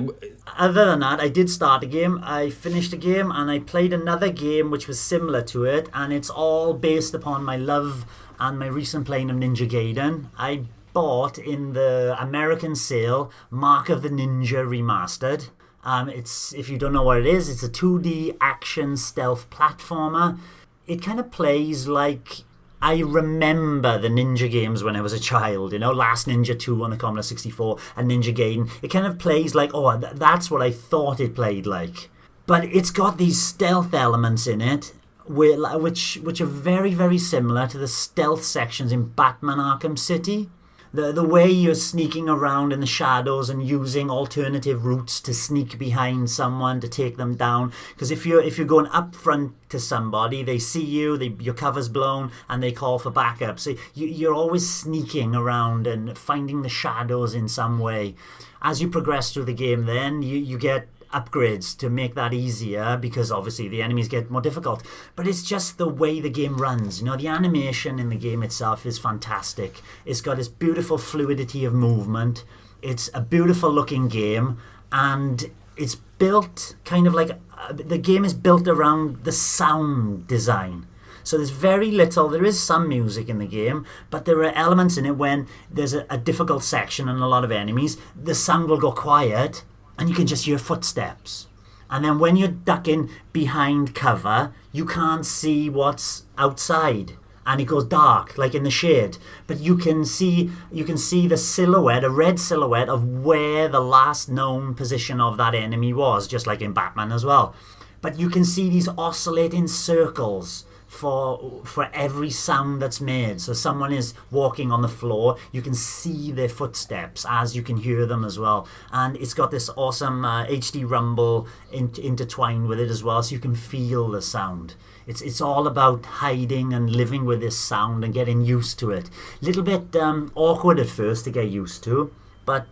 other than that, I did start a game. I finished a game, and I played another game which was similar to it, and it's all based upon my love and my recent playing of Ninja Gaiden. I bought in the American sale Mark of the Ninja Remastered. It's, if you don't know what it is, it's a 2D action stealth platformer. It kind of plays like I remember the Ninja games when I was a child, Last Ninja 2 on the Commodore 64 and Ninja Gaiden. It kind of plays like, that's what I thought it played like. But it's got these stealth elements in it, which are very, very similar to the stealth sections in Batman Arkham City. The way you're sneaking around in the shadows and using alternative routes to sneak behind someone to take them down. Because if you're going up front to somebody, they see you, your cover's blown, and they call for backup. So you're always sneaking around and finding the shadows in some way. As you progress through the game, then you get upgrades to make that easier, because obviously the enemies get more difficult. But it's just the way the game runs. The animation in the game itself is fantastic. It's got this beautiful fluidity of movement. It's a beautiful looking game, and it's built kind of like the game is built around the sound design. So there's very little, there is some music in the game, but there are elements in it when there's a difficult section and a lot of enemies, the sound will go quiet and you can just hear footsteps. And then when you're ducking behind cover, you can't see what's outside. And it goes dark, like in the shade. But you can see the silhouette, a red silhouette of where the last known position of that enemy was, just like in Batman as well. But you can see these oscillating circles for every sound that's made. So someone is walking on the floor, you can see their footsteps as you can hear them as well. And it's got this awesome HD rumble intertwined with it as well, so you can feel the sound. It's all about hiding and living with this sound and getting used to it. Little bit awkward at first to get used to, but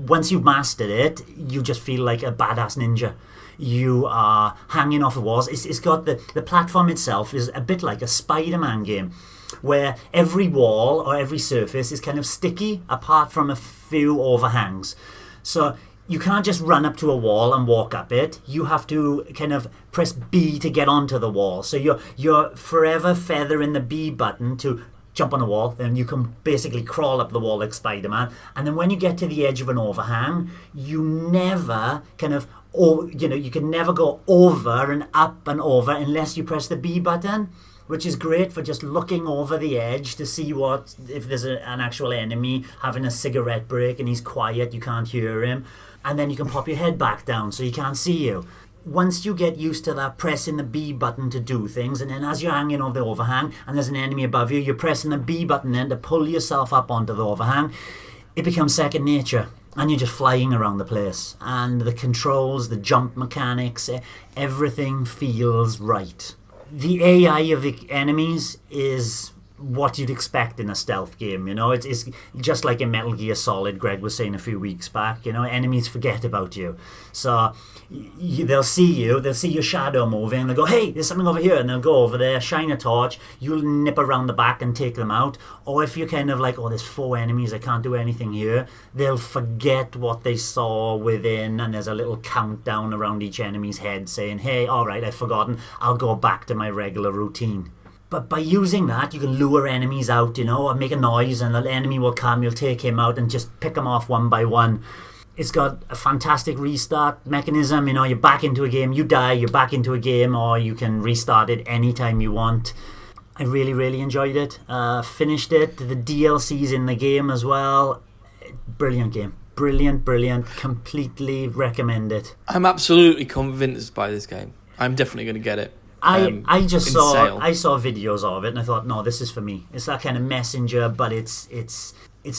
once you've mastered it, you just feel like a badass ninja. You are hanging off the walls. It's got the platform itself is a bit like a Spider-Man game, where every wall or every surface is kind of sticky apart from a few overhangs. So you can't just run up to a wall and walk up it. You have to kind of press B to get onto the wall. So you're forever feathering the B button to jump on a wall, then you can basically crawl up the wall like Spider-Man. And then when you get to the edge of an overhang, you never kind of, you can never go over and up and over unless you press the B button, which is great for just looking over the edge to see if there's an actual enemy having a cigarette break and he's quiet, you can't hear him. And then you can pop your head back down so he can't see you. Once you get used to that, pressing the B button to do things, and then as you're hanging over the overhang and there's an enemy above you, you're pressing the B button then to pull yourself up onto the overhang. It becomes second nature, and you're just flying around the place. And the controls, the jump mechanics, everything feels right. The AI of the enemies is what you'd expect in a stealth game, it's just like in Metal Gear Solid. Greg was saying a few weeks back, enemies forget about you, so they'll see your shadow moving, and they'll go, hey, there's something over here, and they'll go over there, shine a torch, you'll nip around the back and take them out. Or if you're kind of like, there's 4 enemies, I can't do anything here, they'll forget what they saw within, and there's a little countdown around each enemy's head saying, hey, alright, I've forgotten, I'll go back to my regular routine. But by using that, you can lure enemies out, or make a noise, and the enemy will come, you'll take him out and just pick them off one by one. It's got a fantastic restart mechanism, you're back into a game, you die, you're back into a game, or you can restart it anytime you want. I really, really enjoyed it. Finished it. The DLC's in the game as well. Brilliant game. Brilliant. Completely recommend it. I'm absolutely convinced by this game. I'm definitely going to get it. I saw videos of it and I thought, no, this is for me. It's that kind of messenger, but it's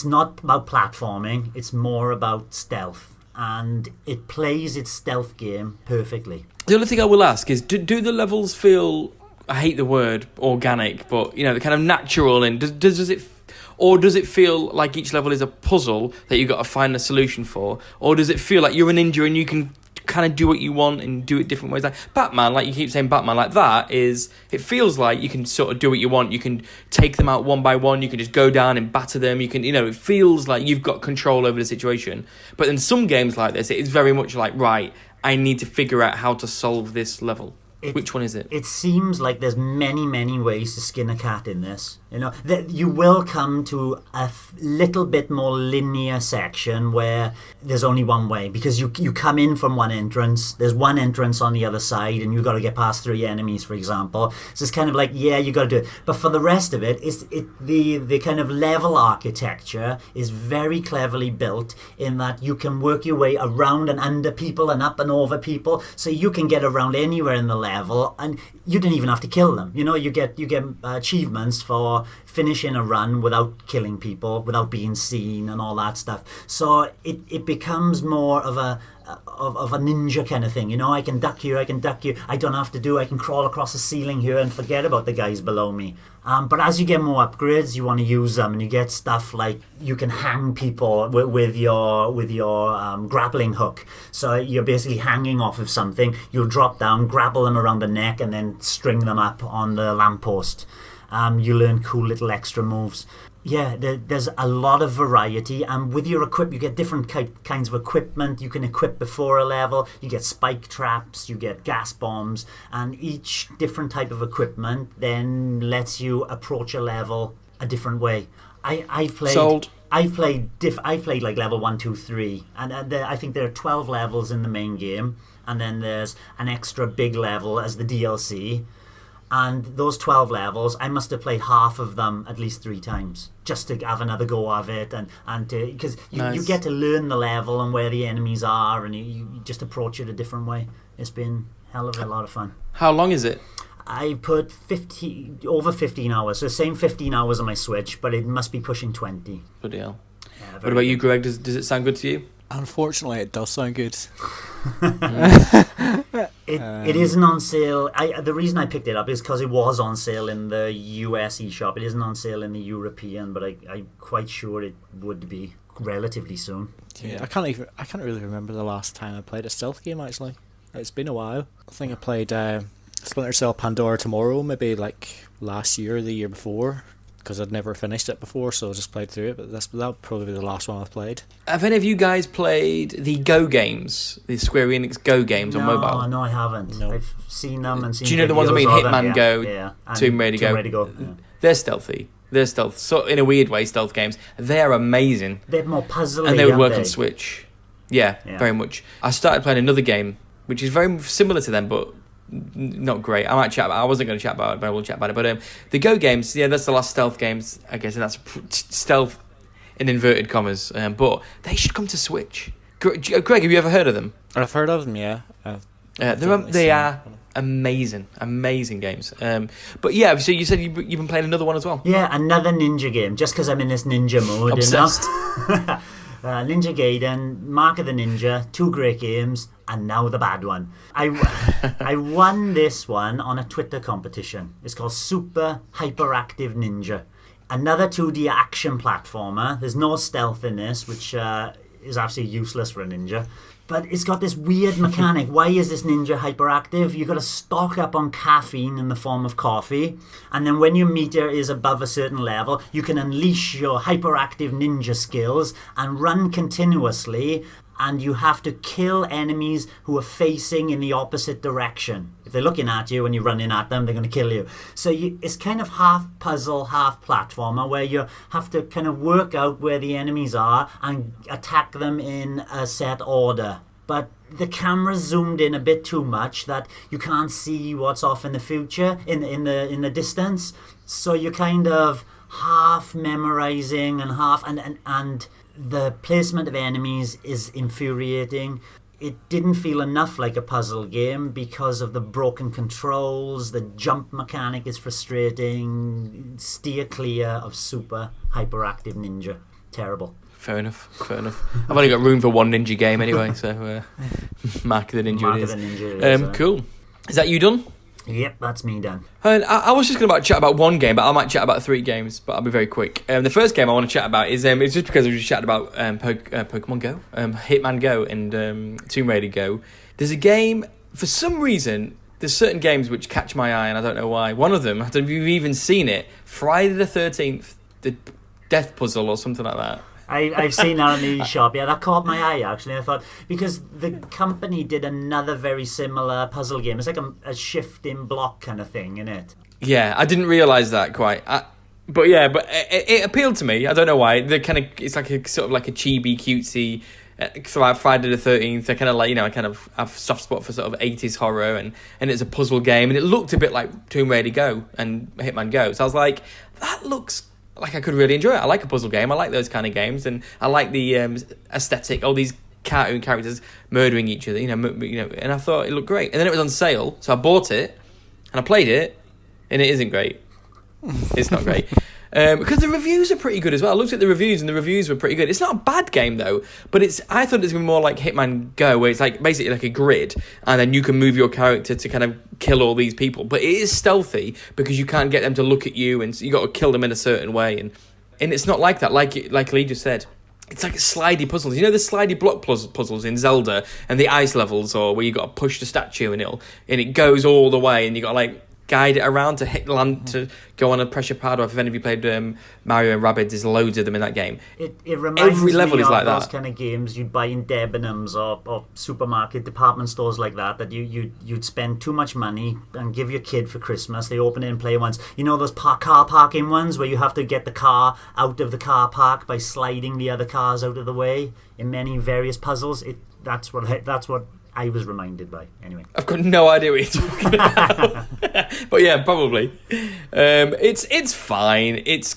not about platforming. It's more about stealth, and it plays its stealth game perfectly. The only thing I will ask is, do the levels feel, I hate the word organic, but they're kind of natural, and does it feel like each level is a puzzle that you've got to find a solution for, or does it feel like you're a ninja and you can kind of do what you want and do it different ways? Like Batman, like you keep saying Batman, like that is, it feels like you can sort of do what you want. You can take them out one by one. You can just go down and batter them. You can, it feels like you've got control over the situation. But in some games like this, it is very much like, right, I need to figure out how to solve this level. Which one is it? It seems like there's many, many ways to skin a cat in this. You know, that you will come to a little bit more linear section where there's only one way, because you come in from one entrance, there's one entrance on the other side, and you've got to get past 3 enemies, for example. So it's kind of like, yeah, you got to do it. But for the rest of it, the kind of level architecture is very cleverly built in that you can work your way around and under people and up and over people, so you can get around anywhere in the level, and you don't even have to kill them. You know, you get achievements for finishing a run without killing people, without being seen, and all that stuff. So it becomes more of a ninja kind of thing. You know, I can duck here, I can duck here. I don't have to I can crawl across the ceiling here and forget about the guys below me. But as you get more upgrades, you want to use them, and you get stuff like you can hang people with your grappling hook. So you're basically hanging off of something. You'll drop down, grapple them around the neck, and then string them up on the lamppost. You learn cool little extra moves. Yeah, there's a lot of variety, and with your you get different kinds of equipment. You can equip before a level. You get spike traps, you get gas bombs, and each different type of equipment then lets you approach a level a different way. I've played. Sold. I've played like level 1, 2, 3, and I think there are 12 levels in the main game, and then there's an extra big level as the DLC. And those 12 levels, I must have played half of them at least 3 times just to have another go of it, and because you get to learn the level and where the enemies are, and you just approach it a different way. It's been hell of a lot of fun. How long is it? I put over 15 hours, so same 15 hours on my Switch, but it must be pushing 20. Bloody hell. Yeah, What about you, Greg? Does it sound good to you? Unfortunately, it does sound good. It isn't on sale. The reason I picked it up is because it was on sale in the US eShop. It isn't on sale in the European, but I'm quite sure it would be relatively soon. Yeah, I can't really remember the last time I played a stealth game. Actually, it's been a while. I think I played Splinter Cell Pandora Tomorrow maybe like last year or the year before, because I'd never finished it before, so I just played through it. But that'll probably be the last one I've played. Have any of you guys played the Go games, the Square Enix Go games on mobile? No, I haven't. No. I've seen them and seen. Do you know the ones I mean? videos of them, Hitman Go, and Tomb Raider Go. Yeah. They're stealthy. They're stealth, so in a weird way, stealth games. They're amazing, They're more puzzly, and they would work aren't on they? Switch. Yeah, Yeah. very much. I started playing another game, which is very similar to them, but not great. I might chat about. I wasn't going to chat about it, but I will chat about it. But the Go games, yeah, that's the last stealth games, I guess, and that's stealth in inverted commas. But they should come to Switch. Greg, have you ever heard of them? I've heard of them, yeah. They are amazing games. But yeah, so you said you've been playing another one as well. Yeah, another ninja game. Just because I'm in this ninja mode, Obsessed. You know? Ninja Gaiden, Mark of the Ninja, 2 great games, and now the bad one. I won this one on a Twitter competition. It's called Super Hyperactive Ninja. Another 2D action platformer. There's no stealth in this, which is absolutely useless for a ninja. But it's got this weird mechanic. Why is this ninja hyperactive? You've got to stock up on caffeine in the form of coffee. And then when your meter is above a certain level, you can unleash your hyperactive ninja skills and run continuously. And you have to kill enemies who are facing in the opposite direction. If they're looking at you and you're running at them, they're going to kill you. So it's kind of half puzzle, half platformer, where you have to kind of work out where the enemies are and attack them in a set order. But the camera's zoomed in a bit too much that you can't see what's off in the future, in the distance. So you're kind of half memorizing and half and the placement of enemies is infuriating. It didn't feel enough like a puzzle game because of the broken controls. The jump mechanic is frustrating. Steer clear of Super Hyperactive Ninja. Terrible. Fair enough. I've only got room for one ninja game anyway, so Mark of the Ninja Mark it of is. the Ninja it is, Cool. Is that you done? Yep, that's me done. And I was just going to chat about one game, but I might chat about 3 games, but I'll be very quick. The first game I want to chat about is it's just because we just chatted about Pokemon Go, Hitman Go, and Tomb Raider Go. There's a game, for some reason, there's certain games which catch my eye, and I don't know why. One of them, I don't know if you've even seen it, Friday the 13th, the Death Puzzle or something like that. I've seen that in the shop. Yeah, that caught my eye, actually. I thought, because the company did another very similar puzzle game. It's like a shifting block kind of thing, isn't it? Yeah, I didn't realise that quite. But yeah, but it appealed to me. I don't know why. It's like a sort of like a chibi cutesy. So like Friday the 13th, I kind of like, I kind of have a soft spot for sort of 80s horror, and it's a puzzle game, and it looked a bit like Tomb Raider Go and Hitman Go. So I was like, that looks like I could really enjoy it. I like a puzzle game. I like those kind of games, and I like the aesthetic. All these cartoon characters murdering each other, and I thought it looked great. And then it was on sale, so I bought it, and I played it, and it isn't great. It's not great. Because the reviews are pretty good as well. I looked at the reviews, and the reviews were pretty good. It's not a bad game, though, but I thought it was going to be more like Hitman Go, where it's like basically like a grid, and then you can move your character to kind of kill all these people. But it is stealthy, because you can't get them to look at you, and you got to kill them in a certain way. And it's not like that, like Lee just said. It's like slidey puzzles. You know the slidey block puzzles in Zelda, and the ice levels, or where you got to push the statue, and it goes all the way, and you got to like guide it around to hit land to go on a pressure pad. Or if any of you played Mario and Rabbids, there's loads of them in that game. It reminds Every level me is of like those that. kind of games you'd buy in Debenhams or supermarket department stores like that you'd spend too much money and give your kid for Christmas. They open it and play ones. You know those car parking ones where you have to get the car out of the car park by sliding the other cars out of the way in many various puzzles. That's what I was reminded by. Anyway, I've got no idea what you're talking about. But yeah, probably. It's fine. It's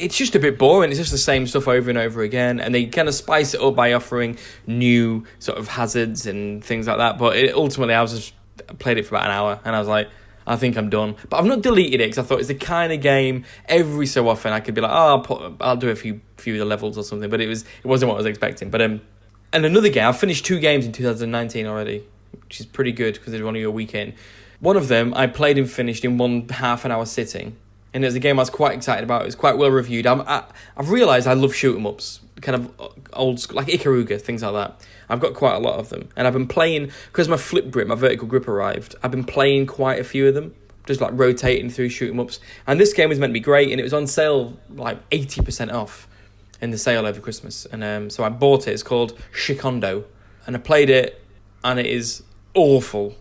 just a bit boring. It's just the same stuff over and over again, and they kind of spice it up by offering new sort of hazards and things like that. But ultimately, I played it for about an hour, and I was like, I think I'm done. But I've not deleted it, because I thought it's the kind of game every so often I could be like, I'll do a few of the levels or something. But it wasn't what I was expecting. But and another game, I've finished 2 games in 2019 already, which is pretty good because it's only a weekend. One of them I played and finished in 1.5 an hour sitting, and it was a game I was quite excited about. It was quite well reviewed. I've realised I love shoot 'em ups, kind of old school, like Ikaruga, things like that. I've got quite a lot of them, and I've been playing, because my flip grip, my vertical grip arrived, I've been playing quite a few of them, just like rotating through shoot 'em ups. And this game was meant to be great, and it was on sale like 80% off in the sale over Christmas, and so I bought it. It's called Shikhondo, and I played it, and it is awful.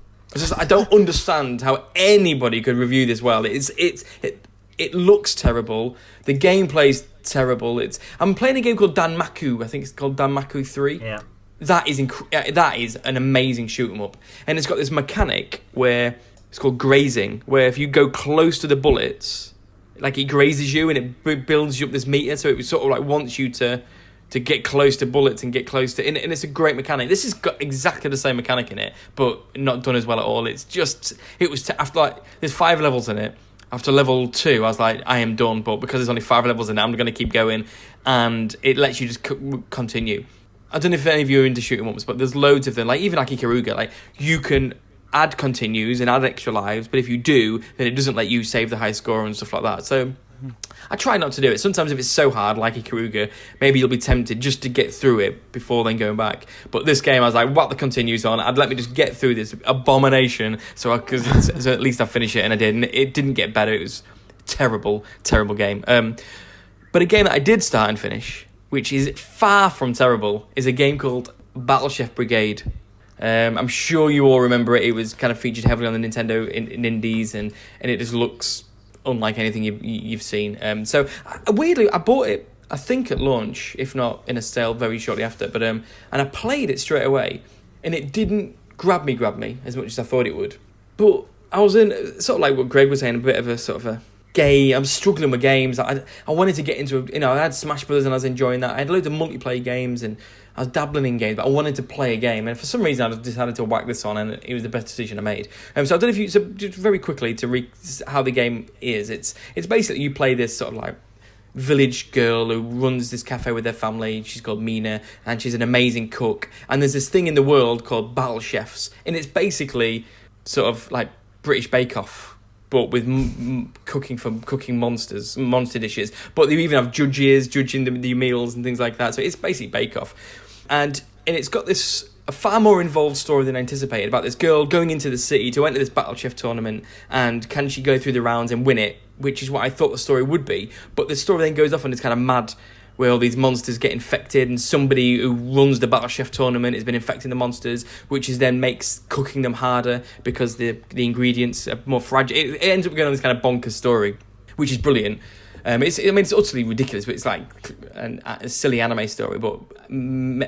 I don't understand how anybody could review this well. It looks terrible. The gameplay's terrible. I'm playing a game called Danmaku. I think it's called Danmaku 3. yeah. That is an amazing shoot 'em up, and it's got this mechanic where it's called grazing, where if you go close to the bullets, like it grazes you, and it builds you up this meter, so it sort of like wants you to get close to bullets and get close to, and it's a great mechanic. This has got exactly the same mechanic in it, but not done as well at all. After like there's 5 levels in it. After level 2, I was like, I am done, but because there's only 5 levels in it, I'm going to keep going, and it lets you just continue. I don't know if any of you are into shooting ups, but there's loads of them. Like even like Ikaruga, like you can add continues and add extra lives, but if you do, then it doesn't let you save the high score and stuff like that. So I try not to do it. Sometimes if it's so hard, like Ikaruga, maybe you'll be tempted just to get through it before then going back. But this game, I was like, what the continues on? I'd let me just get through this abomination, so at least I finish it, and I did. And it didn't get better. It was a terrible, terrible game. But a game that I did start and finish, which is far from terrible, is a game called Battle Chef Brigade. I'm sure you all remember it. It was kind of featured heavily on the Nintendo in indies, and it just looks unlike anything you've seen. So weirdly, I bought it, I think at launch, if not in a sale very shortly after. But and I played it straight away, and it didn't grab me as much as I thought it would. But I was in sort of like what Greg was saying, a bit of a sort of a gay. I'm struggling with games. I wanted to get into, I had Smash Brothers and I was enjoying that. I had loads of multiplayer games and I was dabbling in games, but I wanted to play a game, and for some reason I decided to whack this on, and it was the best decision I made. So I don't know if you, so just very quickly to how the game is. It's basically you play this sort of like village girl who runs this cafe with her family. She's called Mina, and she's an amazing cook. And there's this thing in the world called Battle Chefs, and it's basically sort of like British Bake Off, but with cooking monster dishes. But they even have judges judging the meals and things like that. So it's basically Bake Off. And it's got this a far more involved story than I anticipated about this girl going into the city to enter this Battle Chef tournament, and can she go through the rounds and win it, which is what I thought the story would be. But the story then goes off on this kind of mad, where all these monsters get infected, and somebody who runs the Battle Chef tournament has been infecting the monsters, which is then makes cooking them harder because the ingredients are more fragile. It ends up going on this kind of bonkers story, which is brilliant. It's utterly ridiculous, but it's like a silly anime story, but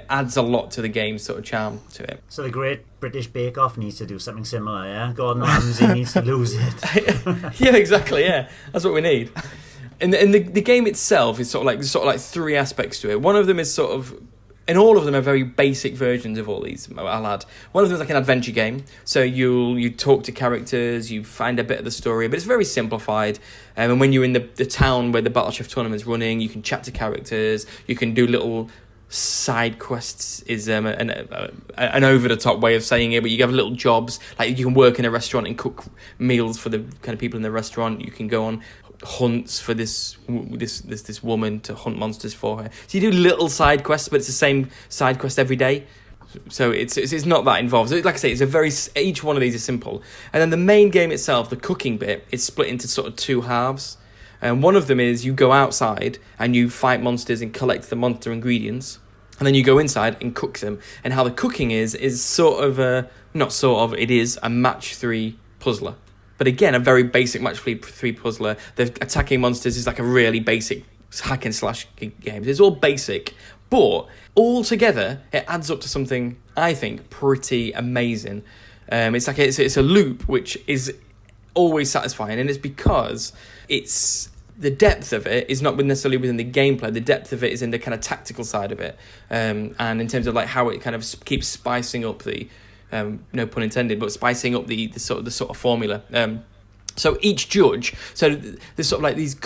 adds a lot to the game's sort of charm to it. So the Great British Bake Off needs to do something similar, yeah? Gordon Ramsay needs to lose it. Yeah, exactly. Yeah, that's what we need. And the game itself is sort of like three aspects to it. One of them is sort of, and all of them are very basic versions of all these, I'll add. One of them is like an adventure game. So you talk to characters, you find a bit of the story, but it's very simplified. And when you're in the town where the Battle Chef tournament's running, you can chat to characters, you can do little side quests, is an over-the-top way of saying it, but you have little jobs. Like you can work in a restaurant and cook meals for the kind of people in the restaurant. You can go on hunts for this woman to hunt monsters for her. So you do little side quests, but it's the same side quest every day. So it's not that involved. Like I say, each one of these is simple. And then the main game itself, the cooking bit, is split into sort of two halves. And one of them is you go outside and you fight monsters and collect the monster ingredients. And then you go inside and cook them. And how the cooking is it is a match 3 puzzler. But again, a very basic match 3 puzzler. The attacking monsters is like a really basic hack and slash game. It's all basic, but all together it adds up to something I think pretty amazing. It's a loop which is always satisfying, and it's because the depth of it is not necessarily within the gameplay. The depth of it is in the kind of tactical side of it, and in terms of like how it kind of keeps spicing up the. No pun intended, but spicing up the sort of formula. So each judge, so there's sort of like these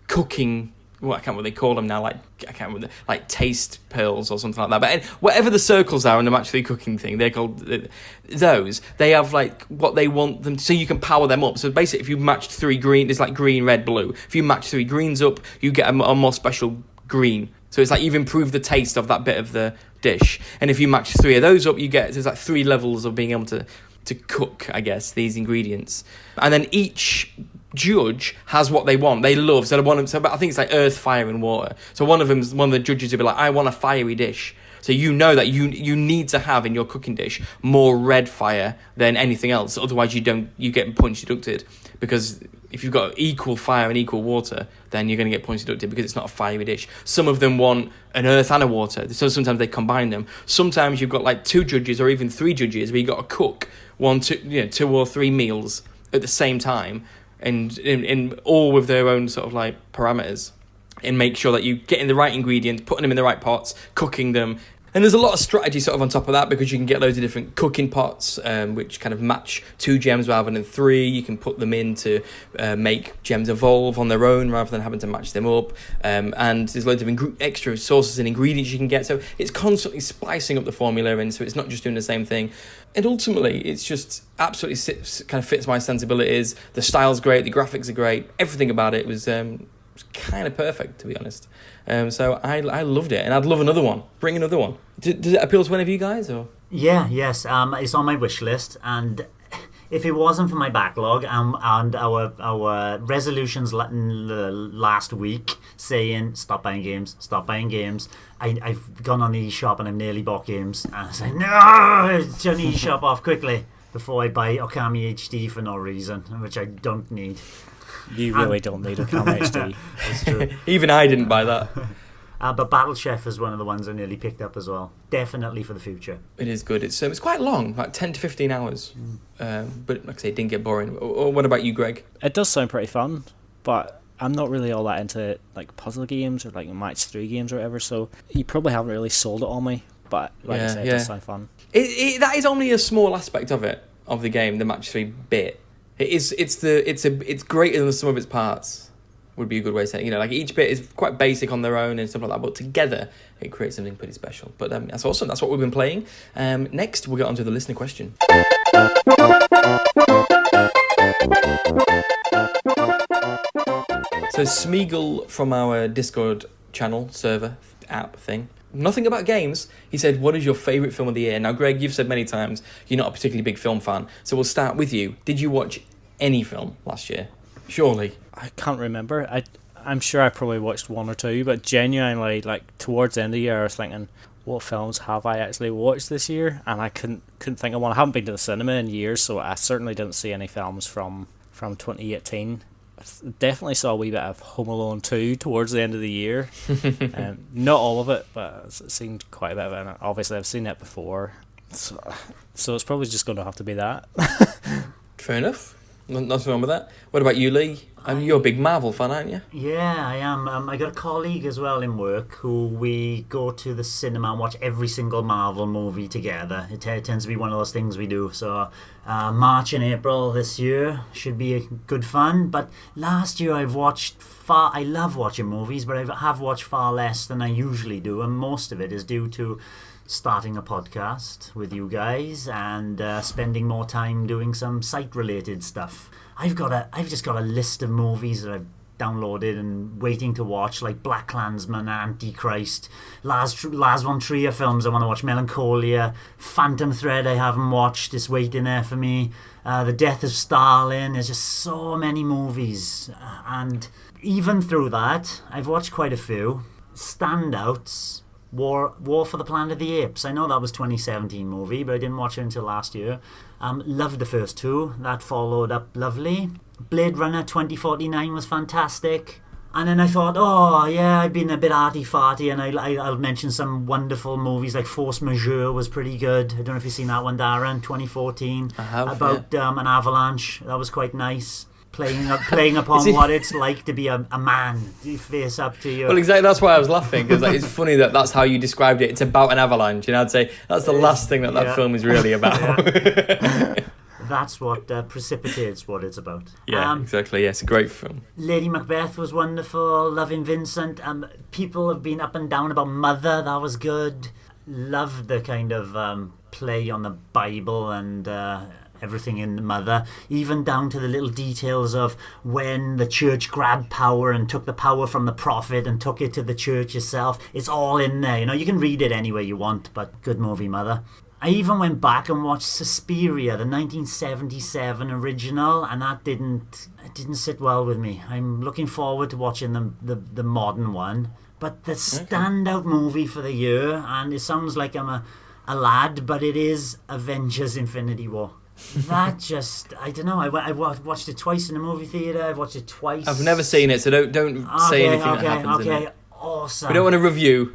cooking. Well, I can't remember what they call them now. Like taste pearls or something like that. But whatever the circles are in the match 3 cooking thing, they're called those. They have like what they want them to, so you can power them up. So basically, if you matched 3 green, there's like green, red, blue. If you match 3 greens up, you get a more special green. So it's like you've improved the taste of that bit of the dish. And if you match 3 of those up, there's like 3 levels of being able to cook, I guess, these ingredients. And then each judge has what they want. They love. So I think it's like earth, fire, and water. So one of the judges will be like, I want a fiery dish. So you know that you need to have in your cooking dish more red fire than anything else. Otherwise you get points deducted, because if you've got equal fire and equal water, then you're going to get points deducted because it's not a fiery dish. Some of them want an earth and a water, so sometimes they combine them. Sometimes you've got like 2 judges or even 3 judges where you've got to cook 2 or 3 meals at the same time, and in all with their own sort of like parameters, and make sure that you get in the right ingredients, putting them in the right pots, cooking them. And there's a lot of strategy sort of on top of that, because you can get loads of different cooking pots, which kind of match 2 gems rather than 3. You can put them in to make gems evolve on their own rather than having to match them up. And there's loads of extra sources and ingredients you can get. So it's constantly spicing up the formula, and so it's not just doing the same thing. And ultimately, it's just absolutely kind of fits my sensibilities. The style's great, the graphics are great. Everything about it was kind of perfect, to be honest. So I loved it, and I'd love another one. Bring another one. Does it appeal to any of you guys? Or Yes. It's on my wish list, and if it wasn't for my backlog and our resolutions last week saying stop buying games, I've gone on the eShop and I've nearly bought games, and I say no, turn the eShop off quickly before I buy Okami HD for no reason, which I don't need. You really don't need a Okami HD. That's true. even I didn't buy that. But Battle Chef is one of the ones I nearly picked up as well. Definitely for the future. It is good. It's quite long, like 10 to 15 hours. But like I say, it didn't get boring. Or what about you, Greg? It does sound pretty fun, but I'm not really all that into like puzzle games or like match 3 games or whatever. So you probably haven't really sold it on me. But like I said, it does sound fun. That is only a small aspect of it, of the game, the match 3 bit. It's greater than the sum of its parts, would be a good way of saying it. Like each bit is quite basic on their own and stuff like that, but together it creates something pretty special. But that's awesome. That's what we've been playing. Next, we'll get on to the listener question. So Smeagol from our Discord channel, server, app thing, nothing about games. He said, what is your favourite film of the year? Now, Greg, you've said many times you're not a particularly big film fan, so we'll start with you. Did you watch any film last year? Surely. I can't remember. I'm sure I probably watched 1 or 2, but genuinely, like towards the end of the year, I was thinking, what films have I actually watched this year? And I couldn't think of one. I haven't been to the cinema in years, so I certainly didn't see any films from 2018. definitely saw a wee bit of Home Alone 2 towards the end of the year. Not all of it, but it seemed quite a bit of it. And obviously, I've seen it before, so it's probably just going to have to be that. Fair enough. Nothing wrong with that. What about you, Lee? You're a big Marvel fan, aren't you? Yeah, I am. I got a colleague as well in work who we go to the cinema and watch every single Marvel movie together. It tends to be one of those things we do. So March and April this year should be a good fun. But last year I love watching movies, but I have watched far less than I usually do. And most of it is due to starting a podcast with you guys and spending more time doing some site-related stuff. I've just got a list of movies that I've downloaded and waiting to watch, like Black Klansman, Antichrist, Lars von Trier films I want to watch, Melancholia, Phantom Thread I haven't watched, it's waiting there for me, The Death of Stalin. There's just so many movies, and even through that, I've watched quite a few. Standouts: War for the Planet of the Apes. I know that was 2017 movie, but I didn't watch it until last year. Loved the first two. That followed up lovely. Blade Runner 2049 was fantastic. And then I thought, oh yeah, I've been a bit arty-farty, and I'll mention some wonderful movies like Force Majeure was pretty good. I don't know if you've seen that one, Darren, 2014. I have, about an avalanche. That was quite nice. Playing upon what it's like to be a man, face up to you. Well, exactly. That's why I was laughing, because it's funny that's how you described it. It's about an avalanche, and I'd say that's the last thing that film is really about. That's what precipitates what it's about. Yeah, exactly. Yeah, it's a great film. Lady Macbeth was wonderful. Loving Vincent. People have been up and down about Mother. That was good. Loved the kind of play on the Bible and everything in Mother, even down to the little details of when the church grabbed power and took the power from the prophet and took it to the church itself. It's all in there. You can read it any way you want, but good movie, Mother. I even went back and watched Suspiria, the 1977 original, and that didn't sit well with me. I'm looking forward to watching the modern one. But the standout movie for the year, and it sounds like I'm a lad, but it is Avengers Infinity War. That just, I don't know, I watched it twice in the movie theatre. I've watched it twice. I've never seen it, so don't say anything that happens in it. Awesome. We don't want to review.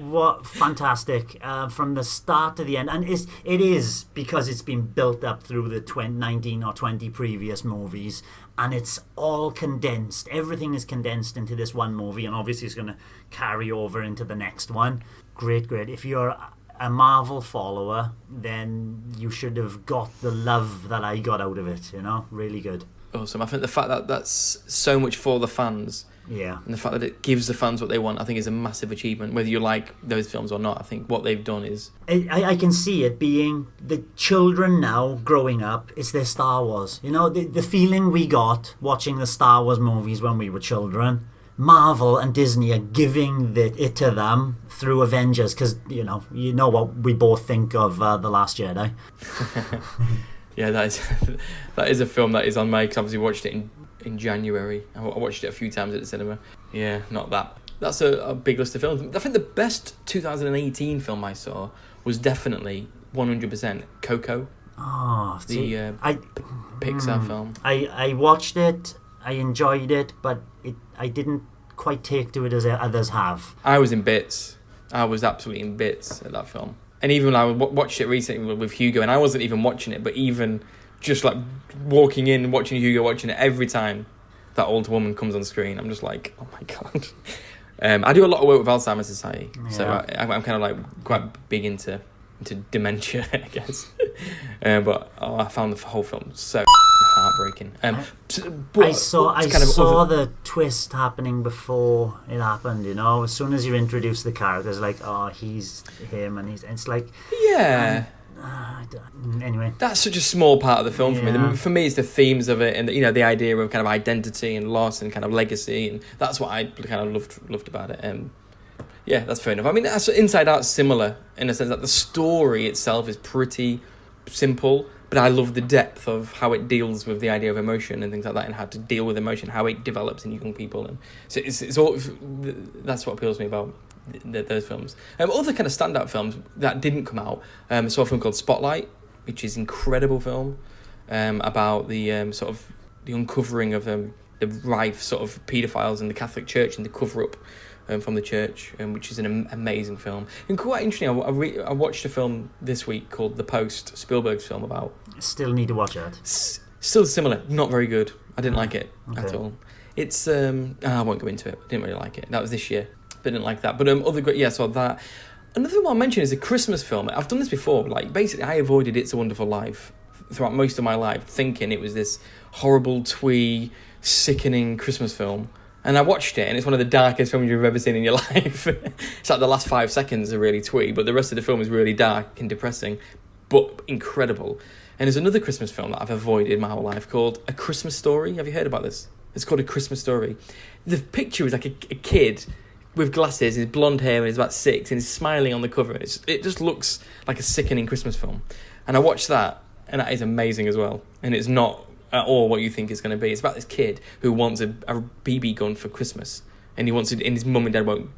What fantastic from the start to the end, and it is because it's been built up through the 19 or 20 previous movies, and it's all condensed. Everything is condensed into this one movie, and obviously it's going to carry over into the next one. Great. If you're a Marvel follower, then you should have got the love that I got out of it. Really good. Awesome. I think the fact that that's so much for the fans. Yeah. And the fact that it gives the fans what they want, I think, is a massive achievement. Whether you like those films or not, I think what they've done is... I can see it being the children now growing up. It's their Star Wars. The feeling we got watching the Star Wars movies when we were children. Marvel and Disney are giving it to them through Avengers, because, you know what we both think of The Last Jedi. Yeah, that is a film that is on my... Because obviously watched it in January. I watched it a few times at the cinema. Yeah, not that. That's a big list of films. I think the best 2018 film I saw was definitely 100% Coco. Oh, the Pixar film. I watched it. I enjoyed it, but I didn't quite take to it as others have. I was in bits. I was absolutely in bits at that film. And even when I watched it recently with Hugo, and I wasn't even watching it, but even just like walking in, watching Hugo, watching it, every time that old woman comes on screen, I'm just like, oh my God. I do a lot of work with Alzheimer's Society, so I'm kind of like quite big into dementia, I guess. But I found the whole film so heartbreaking. I saw the twist happening before it happened. As soon as you introduce the characters, like, oh, he's him, and it's like, yeah. Anyway, that's such a small part of the film for me. For me, it's the themes of it, and the idea of kind of identity and loss and kind of legacy, and that's what I kind of loved about it. Yeah, that's fair enough. I mean, Inside Out's similar in a sense that the story itself is pretty simple, but I love the depth of how it deals with the idea of emotion and things like that, and how to deal with emotion, how it develops in young people, and so it's all. That's what appeals to me about those films. Other kind of standout films that didn't come out. I saw a film called Spotlight, which is an incredible film about the sort of the uncovering of the rife sort of paedophiles in the Catholic Church and the cover-up from the church, which is an amazing film. And quite interesting, I watched a film this week called The Post, Spielberg's film about... Still need to watch that. Still similar, not very good. I didn't like it at all. It's... I won't go into it. I didn't really like it. That was this year. But didn't like that. But other great... Yeah, so that... Another thing I'll mention is a Christmas film. I've done this before. Like, basically, I avoided It's a Wonderful Life throughout most of my life, thinking it was this horrible, twee, sickening Christmas film. And I watched it, and it's one of the darkest films you've ever seen in your life. It's like the last 5 seconds are really twee, but the rest of the film is really dark and depressing, but incredible. And there's another Christmas film that I've avoided my whole life called A Christmas Story. Have you heard about this? It's called A Christmas Story. The picture is like a kid with glasses, his blonde hair, and he's about 6, and he's smiling on the cover. It just looks like a sickening Christmas film. And I watched that, and that is amazing as well. And it's not at all what you think it's going to be. It's about this kid who wants a BB gun for Christmas, and he wants it, and his mum and dad won't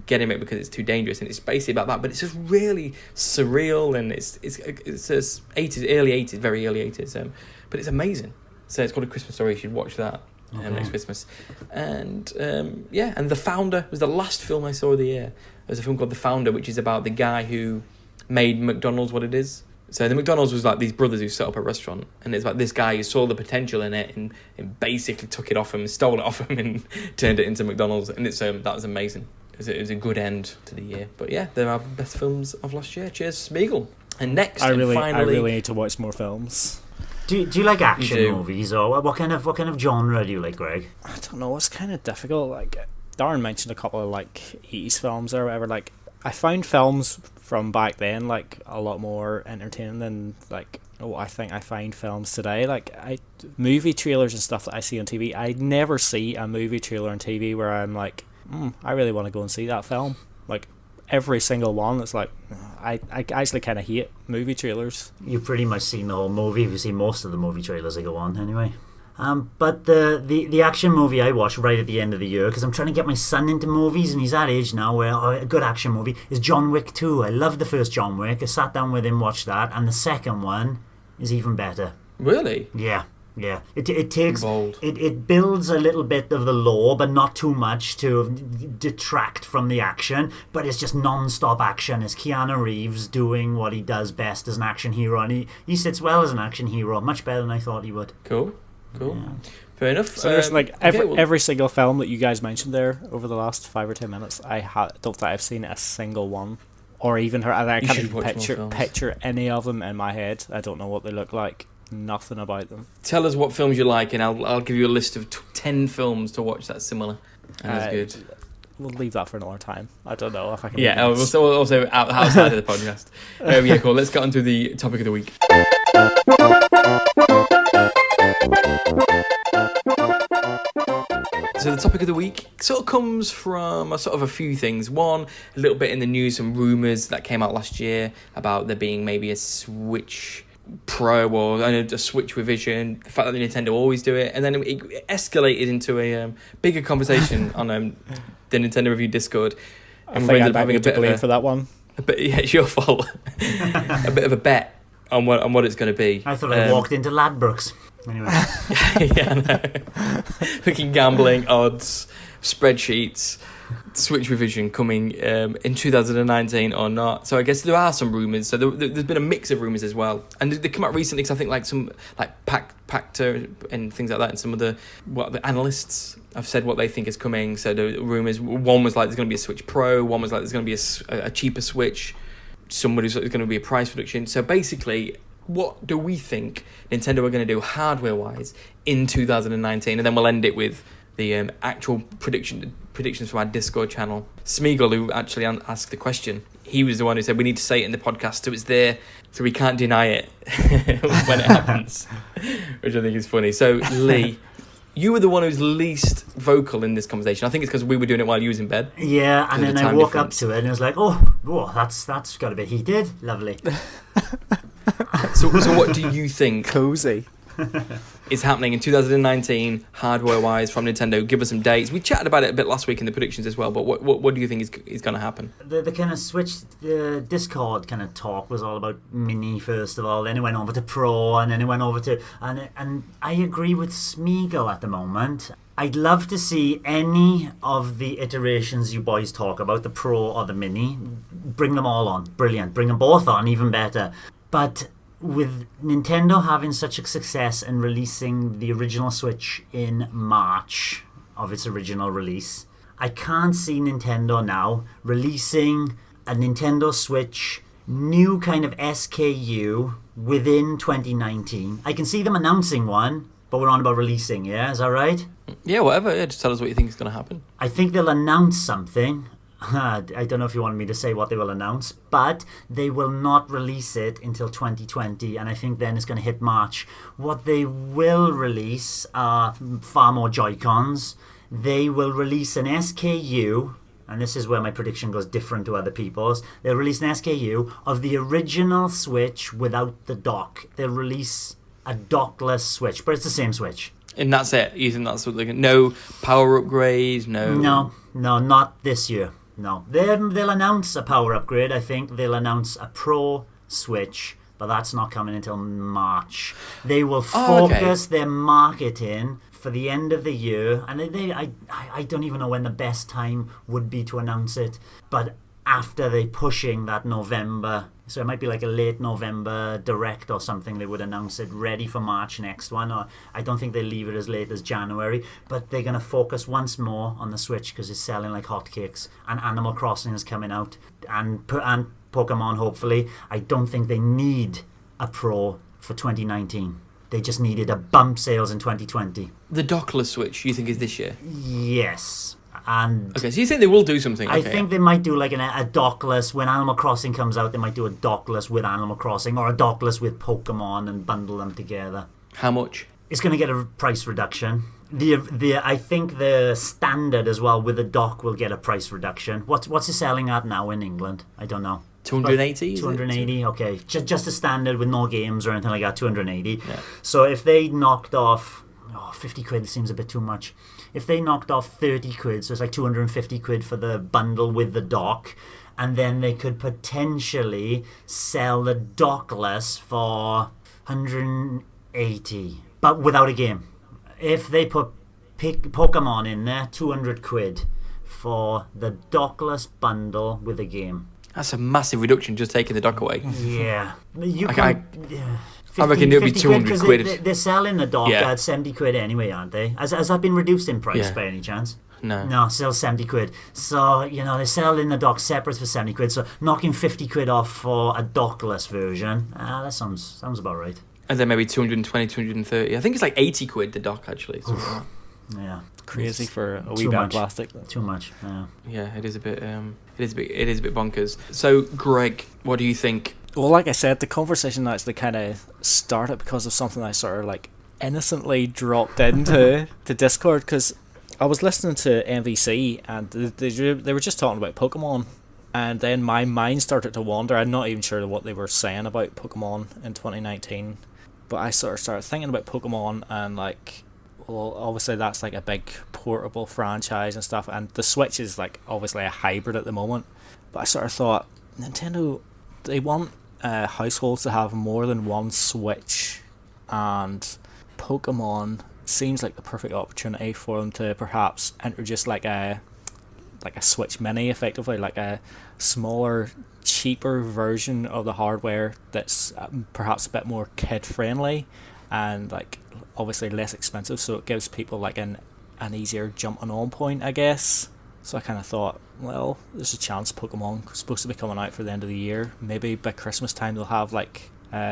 get him it because it's too dangerous. And it's basically about that, but it's just really surreal, and it's 80s, early 80s, very early 80s. But it's amazing. So it's called A Christmas Story. You should watch that. Next Christmas. And and The Founder was the last film I saw of the year. There's a film called The Founder, which is about the guy who made McDonald's what it is. So the McDonald's was like these brothers who set up a restaurant, and it's like this guy who saw the potential in it and basically took it off him, stole it off him, and turned it into McDonald's. And it's that was amazing. It was a good end to the year. But yeah, they're our best films of last year. Cheers, Smeagol. And next, I really finally, need to watch more films. Do you like action movies, or what kind of genre do you like, Greg? I don't know. It's kind of difficult. Like Darren mentioned a couple of like 80s films or whatever. Like I found films from back then like a lot more entertaining than like I think I find films today. Like movie trailers and stuff that I see on TV. I never see a movie trailer on TV where I'm like, I really want to go and see that film. Like every single one, it's like I actually kind of hate movie trailers. You've pretty much seen the whole movie. You've seen most of the movie trailers that go on anyway. But the action movie I watched right at the end of the year, because I'm trying to get my son into movies, and he's that age now where a good action movie is John Wick 2. I loved the first John Wick. I sat down with him, watched that, and the second one is even better. Really? Yeah. It takes Bold. It builds a little bit of the lore, but not too much to detract from the action. But it's just non-stop action. It's Keanu Reeves doing what he does best as an action hero, and he sits well as an action here, much better than I thought he would. Cool. Yeah. Fair enough. So there's like every single film that you guys mentioned there over the last 5 or 10 minutes, I don't think I've seen a single one, or even heard. I can't even picture any of them in my head. I don't know what they look like. Nothing about them. Tell us what films you like, and I'll give you a list of 10 films to watch that's similar. And that's good. We'll leave that for another time. I don't know if I can. Yeah, we'll also outside of the podcast. Yeah, cool. Let's get on to the topic of the week. So the topic of the week sort of comes from a few things. One, a little bit in the news, some rumours that came out last year about there being maybe a Switch Pro or a Switch revision, the fact that Nintendo always do it, and then it escalated into a bigger conversation on the Nintendo Review Discord. And we ended up having a bit of a for that one. Yeah, it's your fault. A bit of a bet on what it's going to be. I thought I walked into Ladbrokes. Anyway. Yeah, no. Looking gambling, odds, spreadsheets, Switch revision coming in 2019 or not. So I guess there are some rumours. So there's been a mix of rumours as well. And they come out recently because I think like some like Pacta and things like that, and some of the analysts have said what they think is coming. So the rumours, one was like there's going to be a Switch Pro, one was like there's going to be a cheaper Switch, somebody's going to be a price reduction. So basically, what do we think Nintendo are going to do hardware-wise in 2019? And then we'll end it with the actual predictions from our Discord channel. Smeagol, who actually asked the question, he was the one who said we need to say it in the podcast, so it's there, so we can't deny it when it happens, which I think is funny. So, Lee, you were the one who's least vocal in this conversation. I think it's because we were doing it while you was in bed. Yeah, and then I woke up to it and I was like, oh, that's got a bit heated. Lovely. So what do you think? Cozy. is happening in 2019, hardware-wise, from Nintendo. Give us some dates. We chatted about it a bit last week in the predictions as well, but what do you think is going to happen? The kind of Switch, the Discord kind of talk was all about Mini first of all, then it went over to Pro, and then it went over to... And I agree with Smeagol at the moment. I'd love to see any of the iterations you boys talk about, the Pro or the Mini. Bring them all on. Brilliant. Bring them both on, even better. But with Nintendo having such a success and releasing the original Switch in March of its original release, I can't see Nintendo now releasing a Nintendo Switch new kind of SKU within 2019. I can see them announcing one, but we're on about releasing, yeah? Is that right? Yeah, whatever. Yeah, just tell us what you think is going to happen. I think they'll announce something. I don't know if you wanted me to say what they will announce, but they will not release it until 2020, and I think then it's going to hit March. What they will release are far more Joy-Cons. They will release an SKU, and this is where my prediction goes different to other people's. They'll release an SKU of the original Switch without the dock. They'll release a dockless Switch, but it's the same Switch. And that's it. You think that's what they're going to... No power upgrades, No, not this year. No. They'll announce a power upgrade, I think. They'll announce a Pro Switch, but that's not coming until March. They will focus their marketing for the end of the year, and I don't even know when the best time would be to announce it, but after they pushing that November, so it might be like a late November direct or something, they would announce it ready for March next one, or I don't think they leave it as late as January, but they're going to focus once more on the Switch because it's selling like hotcakes, and Animal Crossing is coming out, and Pokemon hopefully. I don't think they need a Pro for 2019. They just needed a bump sales in 2020. The dockless Switch, you think, is this year? Yes. And okay, so you think they will do something? I think they might do like a dockless. When Animal Crossing comes out, they might do a dockless with Animal Crossing or a dockless with Pokemon and bundle them together. How much? It's going to get a price reduction. I think the standard as well with the dock will get a price reduction. What's it selling at now in England? I don't know. 280? 280, okay. Just a standard with no games or anything like that, 280. Yeah. So if they knocked off 50 quid seems a bit too much. If they knocked off 30 quid, so it's like 250 quid for the bundle with the dock, and then they could potentially sell the dockless for 180, but without a game. If they put Pokemon in there, 200 quid for the dockless bundle with a game. That's a massive reduction, just taking the dock away. Yeah. I reckon it'll be 200 quid. They're selling the dock at 70 quid anyway, aren't they? Has that been reduced in price by any chance? No, still 70 quid. So, they're selling the dock separate for 70 quid. So, knocking 50 quid off for a dockless version, that sounds about right. And then maybe 220, 230. I think it's like 80 quid, the dock, actually. Yeah. Crazy for a wee bit of plastic. Too much, yeah. It is a bit bonkers. So, Greg, what do you think? Well, like I said, the conversation actually kind of started because of something I sort of like innocently dropped into the Discord, because I was listening to MVC and they were just talking about Pokemon, and then my mind started to wander. I'm not even sure what they were saying about Pokemon in 2019, but I sort of started thinking about Pokemon and like, well, obviously that's like a big portable franchise and stuff, and the Switch is like obviously a hybrid at the moment, but I sort of thought, Nintendo, they want households to have more than one Switch, and Pokemon seems like the perfect opportunity for them to perhaps introduce like a Switch Mini, effectively like a smaller, cheaper version of the hardware that's perhaps a bit more kid friendly and like obviously less expensive, so it gives people like an easier jumping on point, I guess. So I kind of thought, well, there's a chance Pokemon is supposed to be coming out for the end of the year. Maybe by Christmas time they'll have like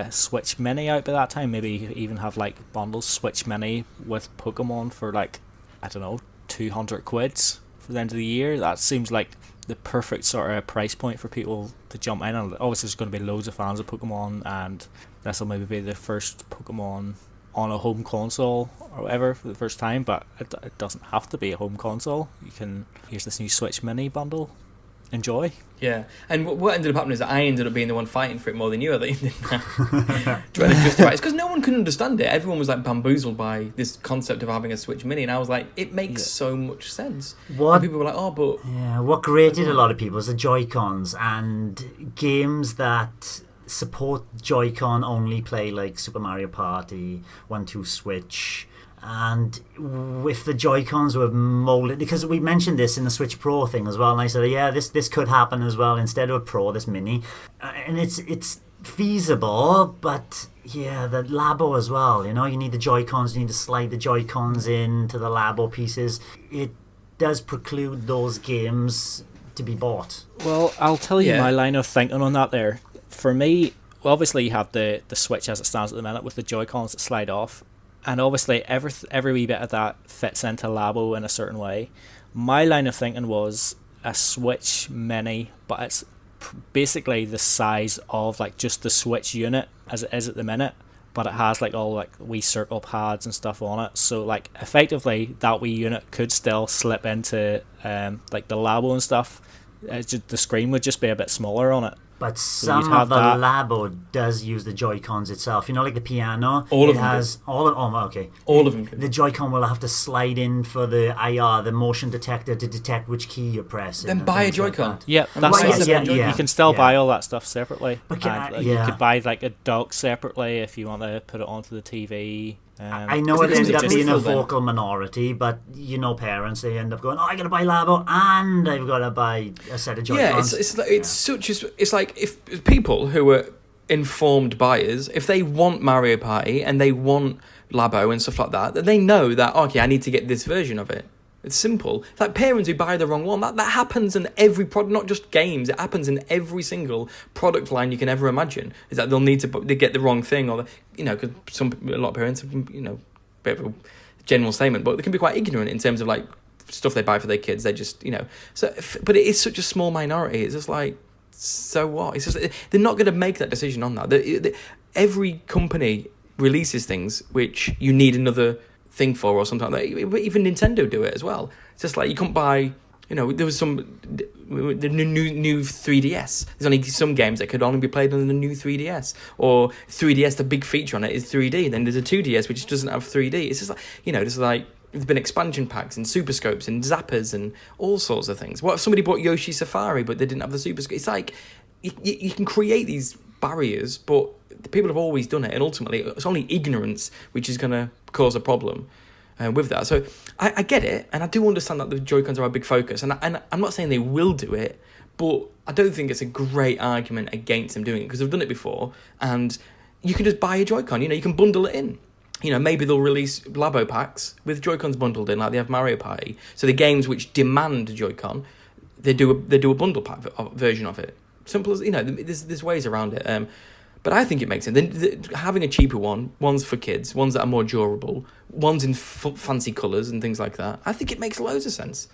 Switch Mini out by that time. Maybe even have like bundles Switch Mini with Pokemon for like, I don't know, 200 quids for the end of the year. That seems like the perfect sort of price point for people to jump in. And obviously there's going to be loads of fans of Pokemon, and this will maybe be the first Pokemon on a home console or whatever for the first time, but it doesn't have to be a home console. Here's this new Switch Mini bundle. enjoy. Yeah, and what ended up happening is that I ended up being the one fighting for it more than you, I think. Trying to justify it. It's because no one could understand it. Everyone was like bamboozled by this concept of having a Switch Mini, and I was like, it makes so much sense. What? And people were like, oh, but... Yeah, what grated a lot of people is the Joy-Cons, and games that support Joy-Con only play like Super Mario Party, 1-2 Switch. And if the Joy-Cons were molded, because we mentioned this in the Switch Pro thing as well, and I said, yeah, this could happen as well instead of a Pro, this Mini, and it's feasible, but yeah, the Labo as well. You know, you need the Joy-Cons, you need to slide the Joy-Cons into the Labo pieces. It does preclude those games to be bought. Well, I'll tell you my line of thinking on that there. For me, well, obviously you have the Switch as it stands at the minute with the Joy-Cons that slide off. And obviously, every wee bit of that fits into Labo in a certain way. My line of thinking was a Switch Mini, but it's basically the size of like just the Switch unit as it is at the minute. But it has like all like wee circle pads and stuff on it. So like effectively, that wee unit could still slip into like the Labo and stuff. The screen would just be a bit smaller on it. But some of the Labo does use the Joy-Cons itself. You know, like the piano. All of them. Okay. All of them. The Joy-Con will have to slide in for the IR, the motion detector, to detect which key you're pressing. Then buy a Joy-Con. Like yeah, that's you can still buy all that stuff separately. But you could buy like a dock separately if you want to put it onto the TV. I know it ended up being a vocal minority, but you know, parents, they end up going, I gotta buy Labo and I've gotta buy a set of Joy-Cons. Yeah, it's like if people who are informed buyers, if they want Mario Party and they want Labo and stuff like that, then they know that, okay, I need to get this version of it. It's simple. It's like parents who buy the wrong one. That happens in every product, not just games. It happens in every single product line you can ever imagine. Is that they'll need to get the wrong thing, or because a lot of parents, bit of a general statement, but they can be quite ignorant in terms of like stuff they buy for their kids. They just so. But it is such a small minority. It's just like, so what? It's just they're not going to make that decision on that. Every company releases things which you need another thing for, or something like that. Even Nintendo do it as well. It's just like you couldn't buy, there was the new 3DS. There's only some games that could only be played on the new 3DS, or 3DS. The big feature on it is 3D. Then there's a 2DS which doesn't have 3D. It's just like just like there's been expansion packs and super scopes and zappers and all sorts of things. What if somebody bought Yoshi Safari but they didn't have the super scope? It's like you can create these barriers, but people have always done it, and ultimately it's only ignorance which is going to cause a problem with that. So I get it, and I do understand that the Joy-Cons are a big focus, and I'm not saying they will do it, but I don't think it's a great argument against them doing it, because they've done it before, and you can just buy a Joy-Con. You can bundle it in. Maybe they'll release Labo packs with Joy-Cons bundled in, like they have Mario Party. So the games which demand a Joy-Con, they do a bundle pack version of it. Simple as there's ways around it. But I think it makes sense. Having a cheaper one's for kids, ones that are more durable, ones in fancy colours and things like that. I think it makes loads of sense.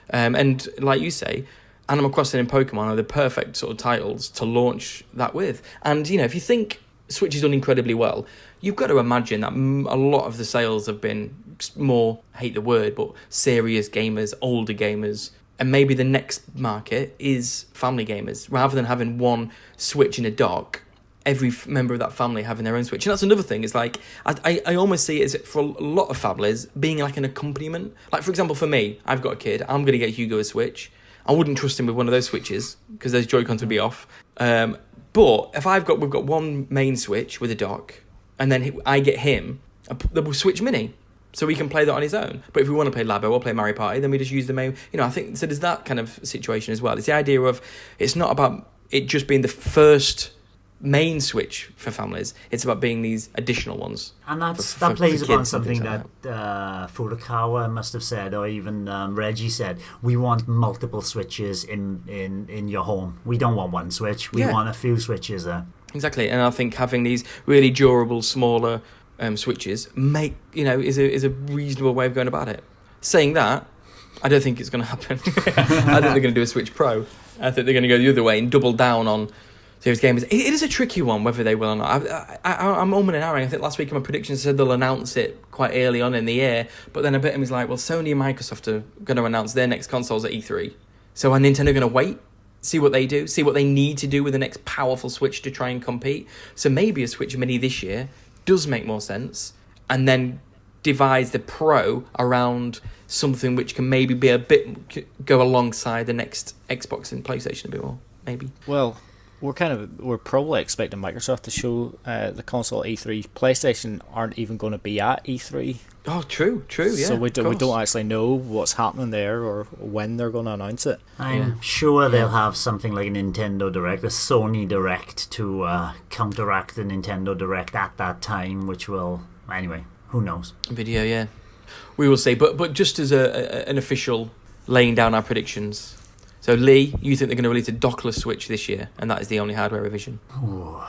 And like you say, Animal Crossing and Pokemon are the perfect sort of titles to launch that with. And if you think Switch has done incredibly well, you've got to imagine that a lot of the sales have been more, I hate the word, but serious gamers, older gamers. And maybe the next market is family gamers. Rather than having one Switch in a dock, every member of that family having their own Switch. And that's another thing. It's like, I almost see it as, for a lot of families, being like an accompaniment. Like, for example, for me, I've got a kid. I'm going to get Hugo a Switch. I wouldn't trust him with one of those Switches, because those Joy-Cons would be off. But if we've got one main Switch with a dock, and then I get him the Switch Mini, so he can play that on his own. But if we want to play Labo or play Mario Party, then we just use the main. I think so. There's that kind of situation as well. It's the idea of, it's not about it just being the first main Switch for families. It's about being these additional ones, and that plays upon something that Furukawa must have said, or even Reggie said. We want multiple Switches in your home. We don't want one Switch. We want a few Switches there. Exactly. And I think having these really durable, smaller Switches is a reasonable way of going about it. Saying that, I don't think it's going to happen. I think they're going to do a Switch Pro. I think they're going to go the other way and double down on serious gamers. It is a tricky one, whether they will or not. I'm umming and ahhing. I think last week in my predictions said they'll announce it quite early on in the year, but then a bit of me was like, well, Sony and Microsoft are going to announce their next consoles at E3. So are Nintendo going to wait see what they do, see what they need to do with the next powerful Switch to try and compete. So maybe a Switch Mini this year does make more sense, and then devise the Pro around something which can maybe be a bit go alongside the next Xbox and PlayStation a bit more, maybe. Well, we're probably expecting Microsoft to show the console at E3. PlayStation aren't even going to be at E3. Oh, true, yeah. So we don't actually know what's happening there or when they're going to announce it. I'm sure they'll have something like a Nintendo Direct, a Sony Direct to counteract the Nintendo Direct at that time, which will... Anyway, who knows? Video, yeah. We will see. But just as an official laying down our predictions... So, Lee, you think they're going to release a dockless Switch this year, and that is the only hardware revision? Ooh.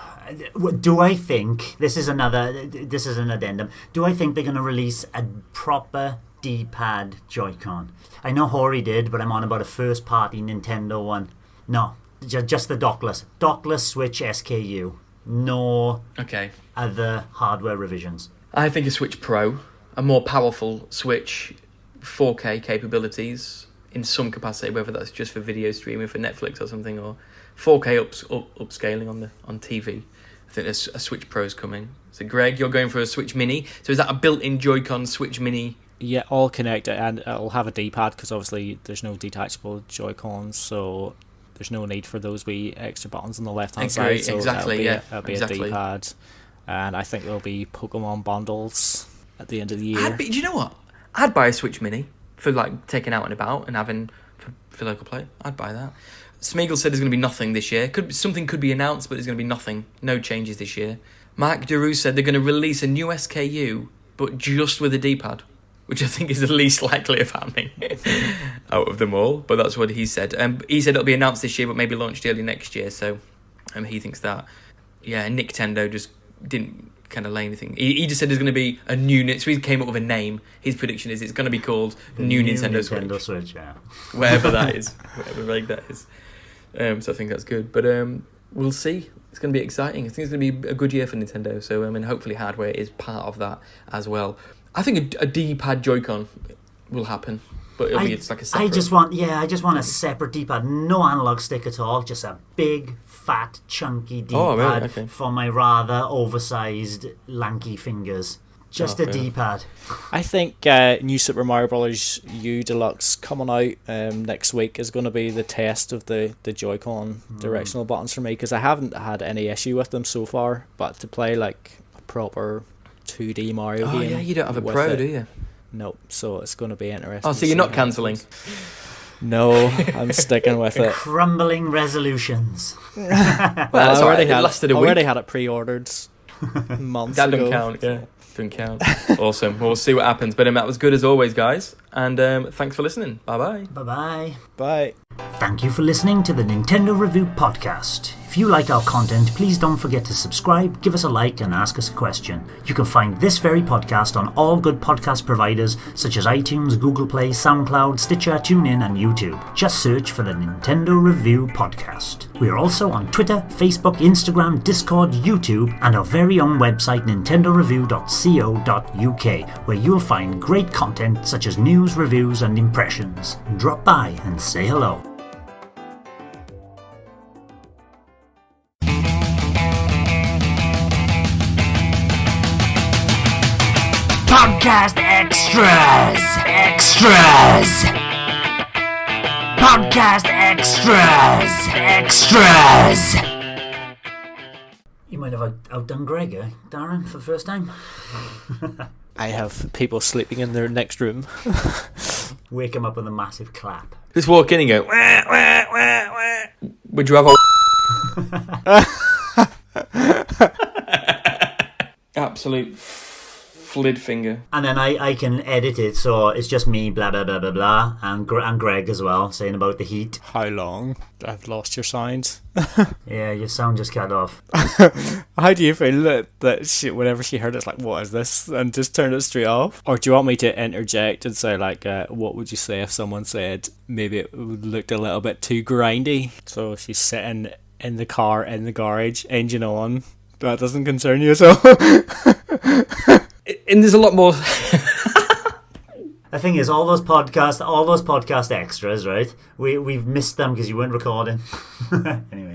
Do I think, this is an addendum, do I think they're going to release a proper D-pad Joy-Con? I know Hori did, but I'm on about a first-party Nintendo one. No, just the dockless. Dockless Switch SKU. No other hardware revisions. I think a Switch Pro, a more powerful Switch, 4K capabilities in some capacity, whether that's just for video streaming for Netflix or something, or 4K upscaling on TV. I think there's a Switch Pro's coming. So, Greg, you're going for a Switch Mini. So is that a built-in Joy-Con Switch Mini? Yeah, all connected, and it'll have a D-pad because obviously there's no detachable Joy-Cons, so there's no need for those wee extra buttons on the left-hand side. So it'll be a D-pad, and I think there'll be Pokemon bundles at the end of the year. Do you know what? I'd buy a Switch Mini for like taking out and about and having for local play. I'd buy that. Smeagol said there's going to be nothing this year. Something could be announced, but there's going to be nothing. No changes this year. Mark Deroux said they're going to release a new SKU, but just with a D-pad, which I think is the least likely of happening out of them all. But that's what he said. He said it'll be announced this year, but maybe launched early next year. So he thinks that. Yeah, Nintendo just didn't kind of lay anything. He just said there's going to be a new... So he came up with a name. His prediction is it's going to be called New Nintendo Switch. Yeah. Whatever that is. Whatever leg that is. So I think that's good. But we'll see. It's going to be exciting. I think it's going to be a good year for Nintendo. So hopefully hardware is part of that as well. I think a D-pad Joy-Con will happen. But it's like a separate... I just want a separate D-pad. No analog stick at all. Just a big, fat, chunky D-pad really? Okay. for my rather oversized, lanky fingers. Just a D-pad. I think New Super Mario Bros. U Deluxe coming out next week is going to be the test of the Joy-Con directional buttons for me, because I haven't had any issue with them so far. But to play like a proper 2D Mario game... Oh yeah, you don't have a Pro, do you? Nope, so it's going to be interesting. Oh, so you're not cancelling? No, I'm sticking with it. Crumbling resolutions. Well, I already had it pre-ordered months that ago. Doesn't count, yeah. Doesn't count. Awesome. We'll see what happens. But that was good as always, guys. And thanks for listening. Bye-bye. Bye-bye. Bye. Thank you for listening to the Nintendo Review Podcast. If you like our content, please don't forget to subscribe, give us a like, and ask us a question. You can find this very podcast on all good podcast providers such as iTunes, Google Play, SoundCloud, Stitcher, TuneIn, and YouTube. Just search for the Nintendo Review Podcast. We are also on Twitter, Facebook, Instagram, Discord, YouTube, and our very own website, nintendoreview.co.uk, where you'll find great content such as news, reviews, and impressions. Drop by and say hello. Podcast extras! Podcast extras! You might have outdone Greg, Darren, for the first time. I have people sleeping in their next room. Wake them up with a massive clap. Just walk in and go, wah, wah, wah, wah. Would you have a... Absolute flid finger. And then I can edit it so it's just me, blah, blah, blah, blah, blah, and Greg as well, saying about the heat. How long? I've lost your sound. Yeah, your sound just cut off. How do you feel that she, whenever she heard it, it's like, what is this? And just turn it straight off? Or do you want me to interject and say, like, what would you say if someone said maybe it looked a little bit too grindy? So she's sitting in the car, in the garage, engine on. That doesn't concern you at all? And there's a lot more... The thing is, all those podcast extras, right? We've missed them because you weren't recording. Anyway.